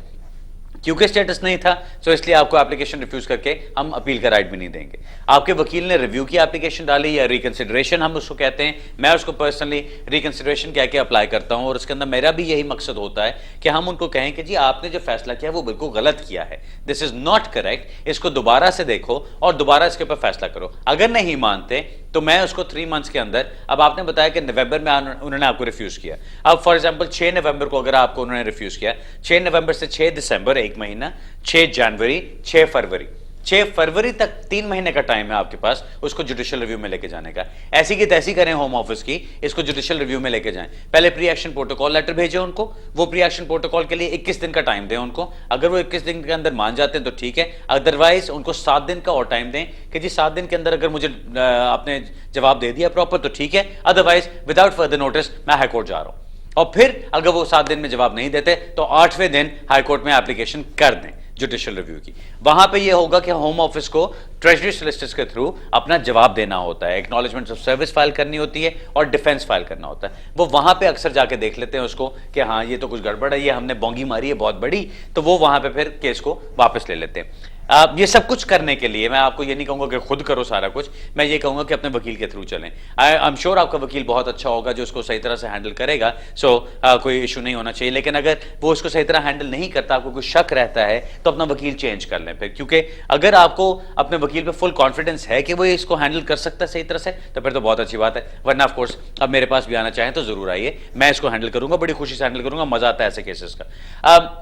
क्योंकि स्टेटस नहीं था सो इसलिए आपको एप्लीकेशन रिफ्यूज करके हम अपील का राइट भी नहीं देंगे। आपके वकील ने रिव्यू की एप्लीकेशन डाली या रिकंसिडरेशन हम उसको कहते हैं, मैं उसको पर्सनली रिकंसिडरेशन कह के अप्लाई करता हूं और उसके अंदर मेरा भी यही मकसद होता है कि हम उनको कहें कि जी आपने जो फैसला किया वो बिल्कुल गलत किया है, दिस इज नॉट करेक्ट, इसको दोबारा से देखो और दोबारा इसके ऊपर फैसला करो। अगर नहीं मानते तो मैं उसको 3 मंथ्स के अंदर, अब आपने बताया कि नवंबर में उन्होंने आपको रिफ्यूज किया, अब फॉर एग्जांपल 6 नवंबर को अगर आपको उन्होंने रिफ्यूज किया, 6 नवंबर से 6 दिसंबर 1 महीना, 6 जनवरी, 6 फरवरी, 6 फरवरी तक 3 महीने का टाइम है आपके पास उसको जुडिशियल रिव्यू में लेके जाने का। ऐसी की तैसी करें होम ऑफिस की, इसको जुडिशियल रिव्यू में लेके जाएं। पहले प्री एक्शन प्रोटोकॉल लेटर भेजें उनको, वो प्री एक्शन प्रोटोकॉल के लिए 21 दिन का टाइम दें उनको। अगर वो 21 दिन के अंदर मान जाते हैं तो ठीक है, अदरवाइज उनको 7 दिन का और टाइम दें कि जी 7 दिन के अंदर अगर मुझे आपने जवाब दे दिया प्रॉपर तो ठीक है, अदरवाइज विदाउट फर्दर नोटिस मैं हाईकोर्ट जा रहा हूं। और फिर अगर वो 7 दिन में जवाब नहीं देते तो 8वें दिन हाईकोर्ट में एप्लीकेशन कर दें जुडिशियल रिव्यू की। वहां पे ये होगा कि होम ऑफिस को ट्रेजरी सोलिसिटर्स के थ्रू अपना जवाब देना होता है, एक्नॉलेजमेंट ऑफ सर्विस फाइल करनी होती है और डिफेंस फाइल करना होता है। वो वहां पे अक्सर जाके देख लेते हैं उसको कि हाँ ये तो कुछ गड़बड़ है, ये हमने बोंगी मारी है बहुत बड़ी, तो वो वहां पे फिर केस को वापस ले लेते हैं। ये सब कुछ करने के लिए मैं आपको ये नहीं कहूंगा कि खुद करो सारा कुछ, मैं ये कहूंगा कि अपने वकील के थ्रू चलें। आई एम श्योर आपका वकील बहुत अच्छा होगा जो उसको सही तरह से हैंडल करेगा, सो कोई इशू नहीं होना चाहिए। लेकिन अगर वो उसको सही तरह हैंडल नहीं करता, आपको कोई शक रहता है तो अपना वकील चेंज कर लें फिर, क्योंकि अगर आपको अपने वकील पे फुल कॉन्फिडेंस है कि वो इसको हैंडल कर सकता है सही तरह से तो फिर तो बहुत अच्छी बात है। वरना ऑफ कोर्स अब मेरे पास भी आना चाहें तो जरूर आइए, मैं इसको हैंडल करूंगा, बड़ी खुशी से हैंडल करूंगा, मजा आता है ऐसे केसेस का।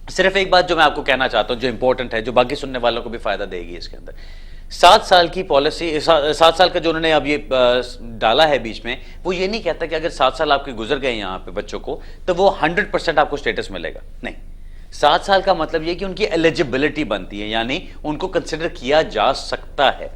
सिर्फ एक बात जो मैं आपको कहना चाहता हूं जो इंपॉर्टेंट है, जो बाकी सुनने वालों को भी फायदा देगी इसके अंदर, 7 साल की पॉलिसी, 7 साल का जो उन्होंने अब ये डाला है बीच में, वो ये नहीं कहता कि अगर 7 साल आपके गुजर गए यहाँ पे बच्चों को तो वो 100% आपको स्टेटस मिलेगा, नहीं। 7 साल का मतलब ये कि उनकी एलिजिबिलिटी बनती है, यानी उनको कंसिडर किया जा सकता है।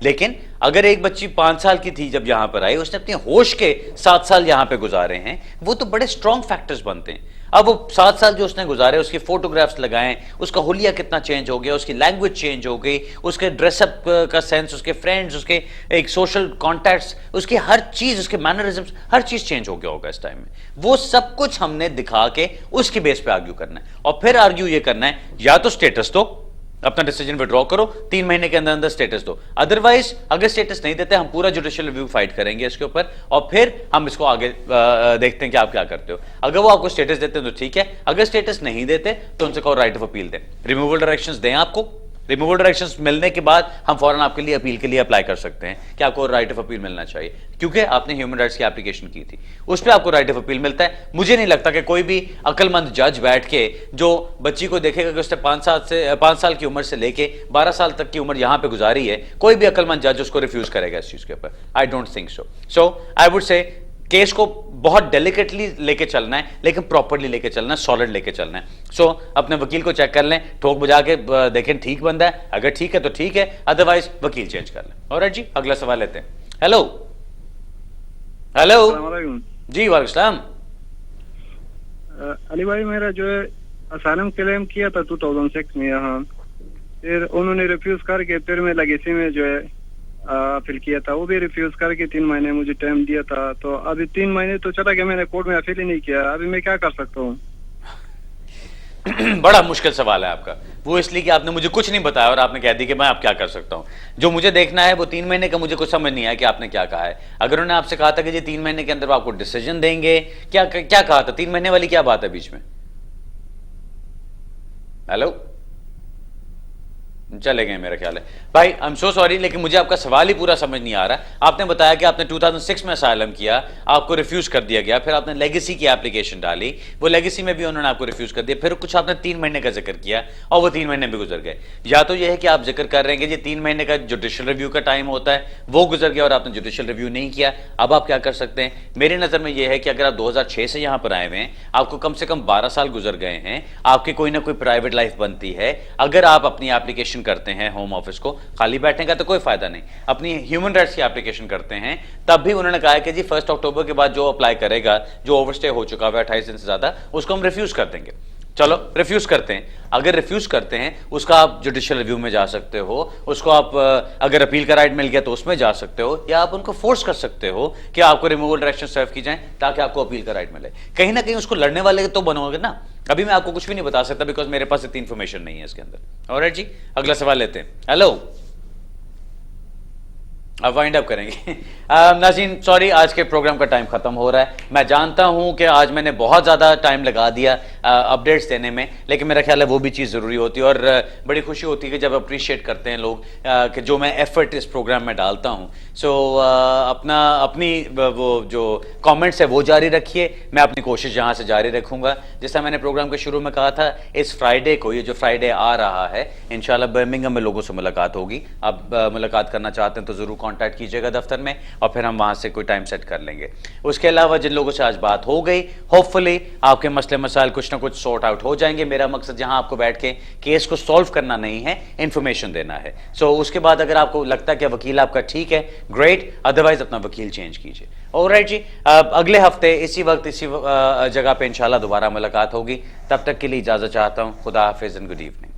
लेकिन अगर एक बच्ची 5 साल की थी जब यहां पर आई, उसने अपने होश के 7 साल यहां पे गुजारे हैं, वो तो बड़े स्ट्रॉन्ग फैक्टर्स बनते हैं। अब वो 7 साल जो उसने गुजारे, उसकी फोटोग्राफ्स लगाएं, उसका हुलिया कितना चेंज हो गया, उसकी लैंग्वेज चेंज हो गई, उसके ड्रेसअप का सेंस, उसके फ्रेंड्स, उसके एक सोशल कॉन्टैक्ट्स, उसकी हर चीज, उसके मैनरिज्म्स, हर चीज चेंज हो गया होगा इस टाइम में। वो सब कुछ हमने दिखा के उसके बेस पे आर्ग्यू करना है, और फिर आर्ग्यू ये करना है या तो स्टेटस दो, अपना डिसीजन विड्रॉ करो, 3 महीने के अंदर अंदर स्टेटस दो, अदरवाइज अगर स्टेटस नहीं देते हम पूरा जुडिशियल रिव्यू फाइट करेंगे इसके ऊपर और फिर हम इसको आगे देखते हैं कि आप क्या करते हो। अगर वो आपको स्टेटस देते हैं तो ठीक है, अगर स्टेटस नहीं देते तो उनसे कहो राइट ऑफ अपील दें, रिमूवल डायरेक्शंस दें आपको। रिमूवल डायरेक्शंस मिलने के बाद हम फौरन आपके लिए अपील के लिए अप्लाई कर सकते हैं कि आपको राइट ऑफ अपील मिलना चाहिए, क्योंकि आपने ह्यूमन राइट्स की एप्लीकेशन की थी, उस पर आपको राइट ऑफ अपील मिलता है। मुझे नहीं लगता कि कोई भी अक्लमंद जज बैठ के जो बच्ची को देखेगा कि उसने 5 साल की उम्र से लेके 12 साल तक की उम्र यहां पे गुजारी है, कोई भी अक्लमंद जज उसको रिफ्यूज करेगा इस चीज के ऊपर। I don't think so. So I would say case को बहुत डेलिकेटली लेके चलना है, लेकिन प्रॉपर्ली लेके चलना है, सॉलिड लेके चलना है। सो अपने वकील को चेक कर लें, ठोक बजा के देखें ठीक बंदा है, अगर ठीक है तो ठीक है, अदरवाइज वकील चेंज कर लें। ऑलराइट जी, अगला सवाल लेते हैं। हेलो हेलो जी, वालेकुम सलाम। अली भाई, मेरा जो है असाइलम क्लेम किया था 2006 में यहाँ, फिर उन्होंने रिफ्यूज करके फिर मैं लेगेसी में जो है अपील किया था, वो भी रिफ्यूज करके 3 महीने मुझे टाइम दिया था। तो अभी 3 महीने तो चला गया, मैंने कोर्ट में अपील ही नहीं किया। अभी मैं क्या कर सकता हूँ? बड़ा मुश्किल सवाल है आपका, वो इसलिए कि आपने मुझे कुछ नहीं बताया और आपने कह दी कि मैं आप क्या कर सकता हूं। जो मुझे देखना है वो 3 महीने का, मुझे कुछ समझ नहीं आया कि आपने क्या कहा है। अगर उन्होंने आपसे कहा था कि जी 3 महीने के अंदर वो आपको डिसीजन देंगे, क्या क्या कहा था? 3 महीने वाली क्या बात है बीच में? हेलो, चले गए मेरा ख्याल है भाई। आई एम सो सॉरी, लेकिन मुझे आपका सवाल ही पूरा समझ नहीं आ रहा। आपने बताया कि आपने 2006 में असाइलम किया, आपको रिफ्यूज कर दिया गया, फिर आपने लेगेसी की एप्लीकेशन डाली, वो लेगेसी में भी उन्होंने आपको रिफ्यूज कर दिया, फिर कुछ आपने 3 महीने का जिक्र किया और वो 3 महीने भी गुजर गए। या तो ये है कि आप जिक्र कर रहे हैं कि 3 महीने का जुडिशियल रिव्यू का टाइम होता है, वो गुजर गया और आपने जुडिशियल रिव्यू नहीं किया। अब आप क्या कर सकते हैं? मेरी नजर में यह है कि अगर आप 2006 से यहां पर आए हुए हैं, आपको कम से कम 12 साल गुजर गए हैं, आपकी कोई ना कोई प्राइवेट लाइफ बनती है। अगर आप अपनी एप्लीकेशन करते हैं होम ऑफिस को, खाली बैठने का तो कोई फायदा नहीं, अपनी ह्यूमन राइट्स की एप्लीकेशन करते हैं, तब भी उन्होंने कहा है कि जी 1 अक्टूबर के बाद जो अप्लाई करेगा, जो ओवरस्टे हो चुका है 28 दिन से ज्यादा, उसको हम रिफ्यूज कर देंगे। चलो रिफ्यूज करते हैं। अगर रिफ्यूज करते हैं, उसका आप जुडिशियल रिव्यू में जा सकते हो, उसको आप अगर अपील का राइट मिल गया तो उसमें जा सकते हो, या आप उनको फोर्स कर सकते हो कि आपको रिमूवल डायरेक्शन सर्व की जाए ताकि आपको अपील का राइट मिले। कहीं ना कहीं उसको लड़ने वाले तो बनोगे ना। अभी मैं आपको कुछ भी नहीं बता सकता बिकॉज मेरे पास इतनी इंफॉर्मेशन नहीं है इसके अंदर। ऑलराइट जी, अगला सवाल लेते हैं। हेलो, अब वाइंड अप करेंगे। नाज़रीन सॉरी, आज के प्रोग्राम का टाइम खत्म हो रहा है। मैं जानता हूं कि आज मैंने बहुत ज़्यादा टाइम लगा दिया अपडेट्स देने में, लेकिन मेरा ख्याल है वो भी चीज़ ज़रूरी होती है और बड़ी खुशी होती है कि जब अप्रिशिएट करते हैं लोग कि जो मैं एफर्ट इस प्रोग्राम में डालता हूं। सो अपनी वो जो कमेंट्स है वो जारी रखिए, मैं अपनी कोशिश यहाँ से जारी रखूँगा। जैसा मैंने प्रोग्राम के शुरू में कहा था, इस फ्राइडे को, ये जो फ्राइडे आ रहा है, इंशाल्लाह बर्मिंघम में लोगों से मुलाकात होगी। आप मुलाकात करना चाहते हैं तो ज़रूर कांटेक्ट कीजिएगा दफ्तर में और फिर हम वहां से कोई टाइम सेट कर लेंगे। उसके अलावा जिन लोगों से आज बात हो गई, होपफुली आपके मसले मसाइल कुछ ना कुछ सॉर्ट आउट हो जाएंगे। मेरा मकसद जहां आपको बैठ के केस को सॉल्व करना नहीं है, इंफॉर्मेशन देना है। सो उसके बाद अगर आपको लगता है कि वकील आपका ठीक है, ग्रेट, अदरवाइज अपना वकील चेंज कीजिए। ऑलराइट जी, अगले हफ्ते इसी वक्त इसी जगह पे इंशाल्लाह दोबारा मुलाकात होगी। तब तक के लिए इजाजत चाहता हूं। खुदा हाफिज एंड गुड इवनिंग।